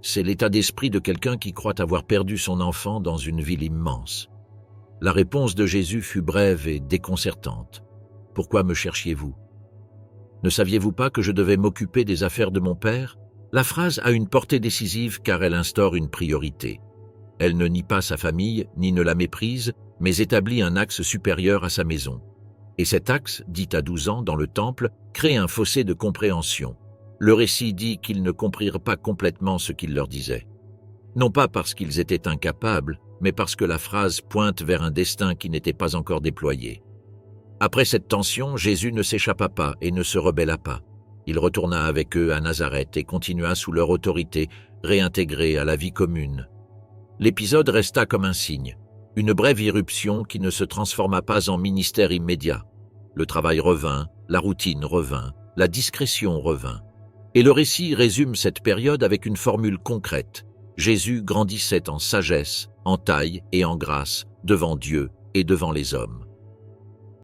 C'est l'état d'esprit de quelqu'un qui croit avoir perdu son enfant dans une ville immense. La réponse de Jésus fut brève et déconcertante. « Pourquoi me cherchiez-vous ? Ne saviez-vous pas que je devais m'occuper des affaires de mon Père ?» La phrase a une portée décisive car elle instaure une priorité. Elle ne nie pas sa famille, ni ne la méprise, mais établit un axe supérieur à sa maison. Et cet axe, dit à 12 ans dans le temple, crée un fossé de compréhension. Le récit dit qu'ils ne comprirent pas complètement ce qu'il leur disait. Non pas parce qu'ils étaient incapables, mais parce que la phrase pointe vers un destin qui n'était pas encore déployé. Après cette tension, Jésus ne s'échappa pas et ne se rebella pas. Il retourna avec eux à Nazareth et continua sous leur autorité, réintégré à la vie commune. L'épisode resta comme un signe, une brève irruption qui ne se transforma pas en ministère immédiat. Le travail revint, la routine revint, la discrétion revint. Et le récit résume cette période avec une formule concrète. Jésus grandissait en sagesse, en taille et en grâce, devant Dieu et devant les hommes.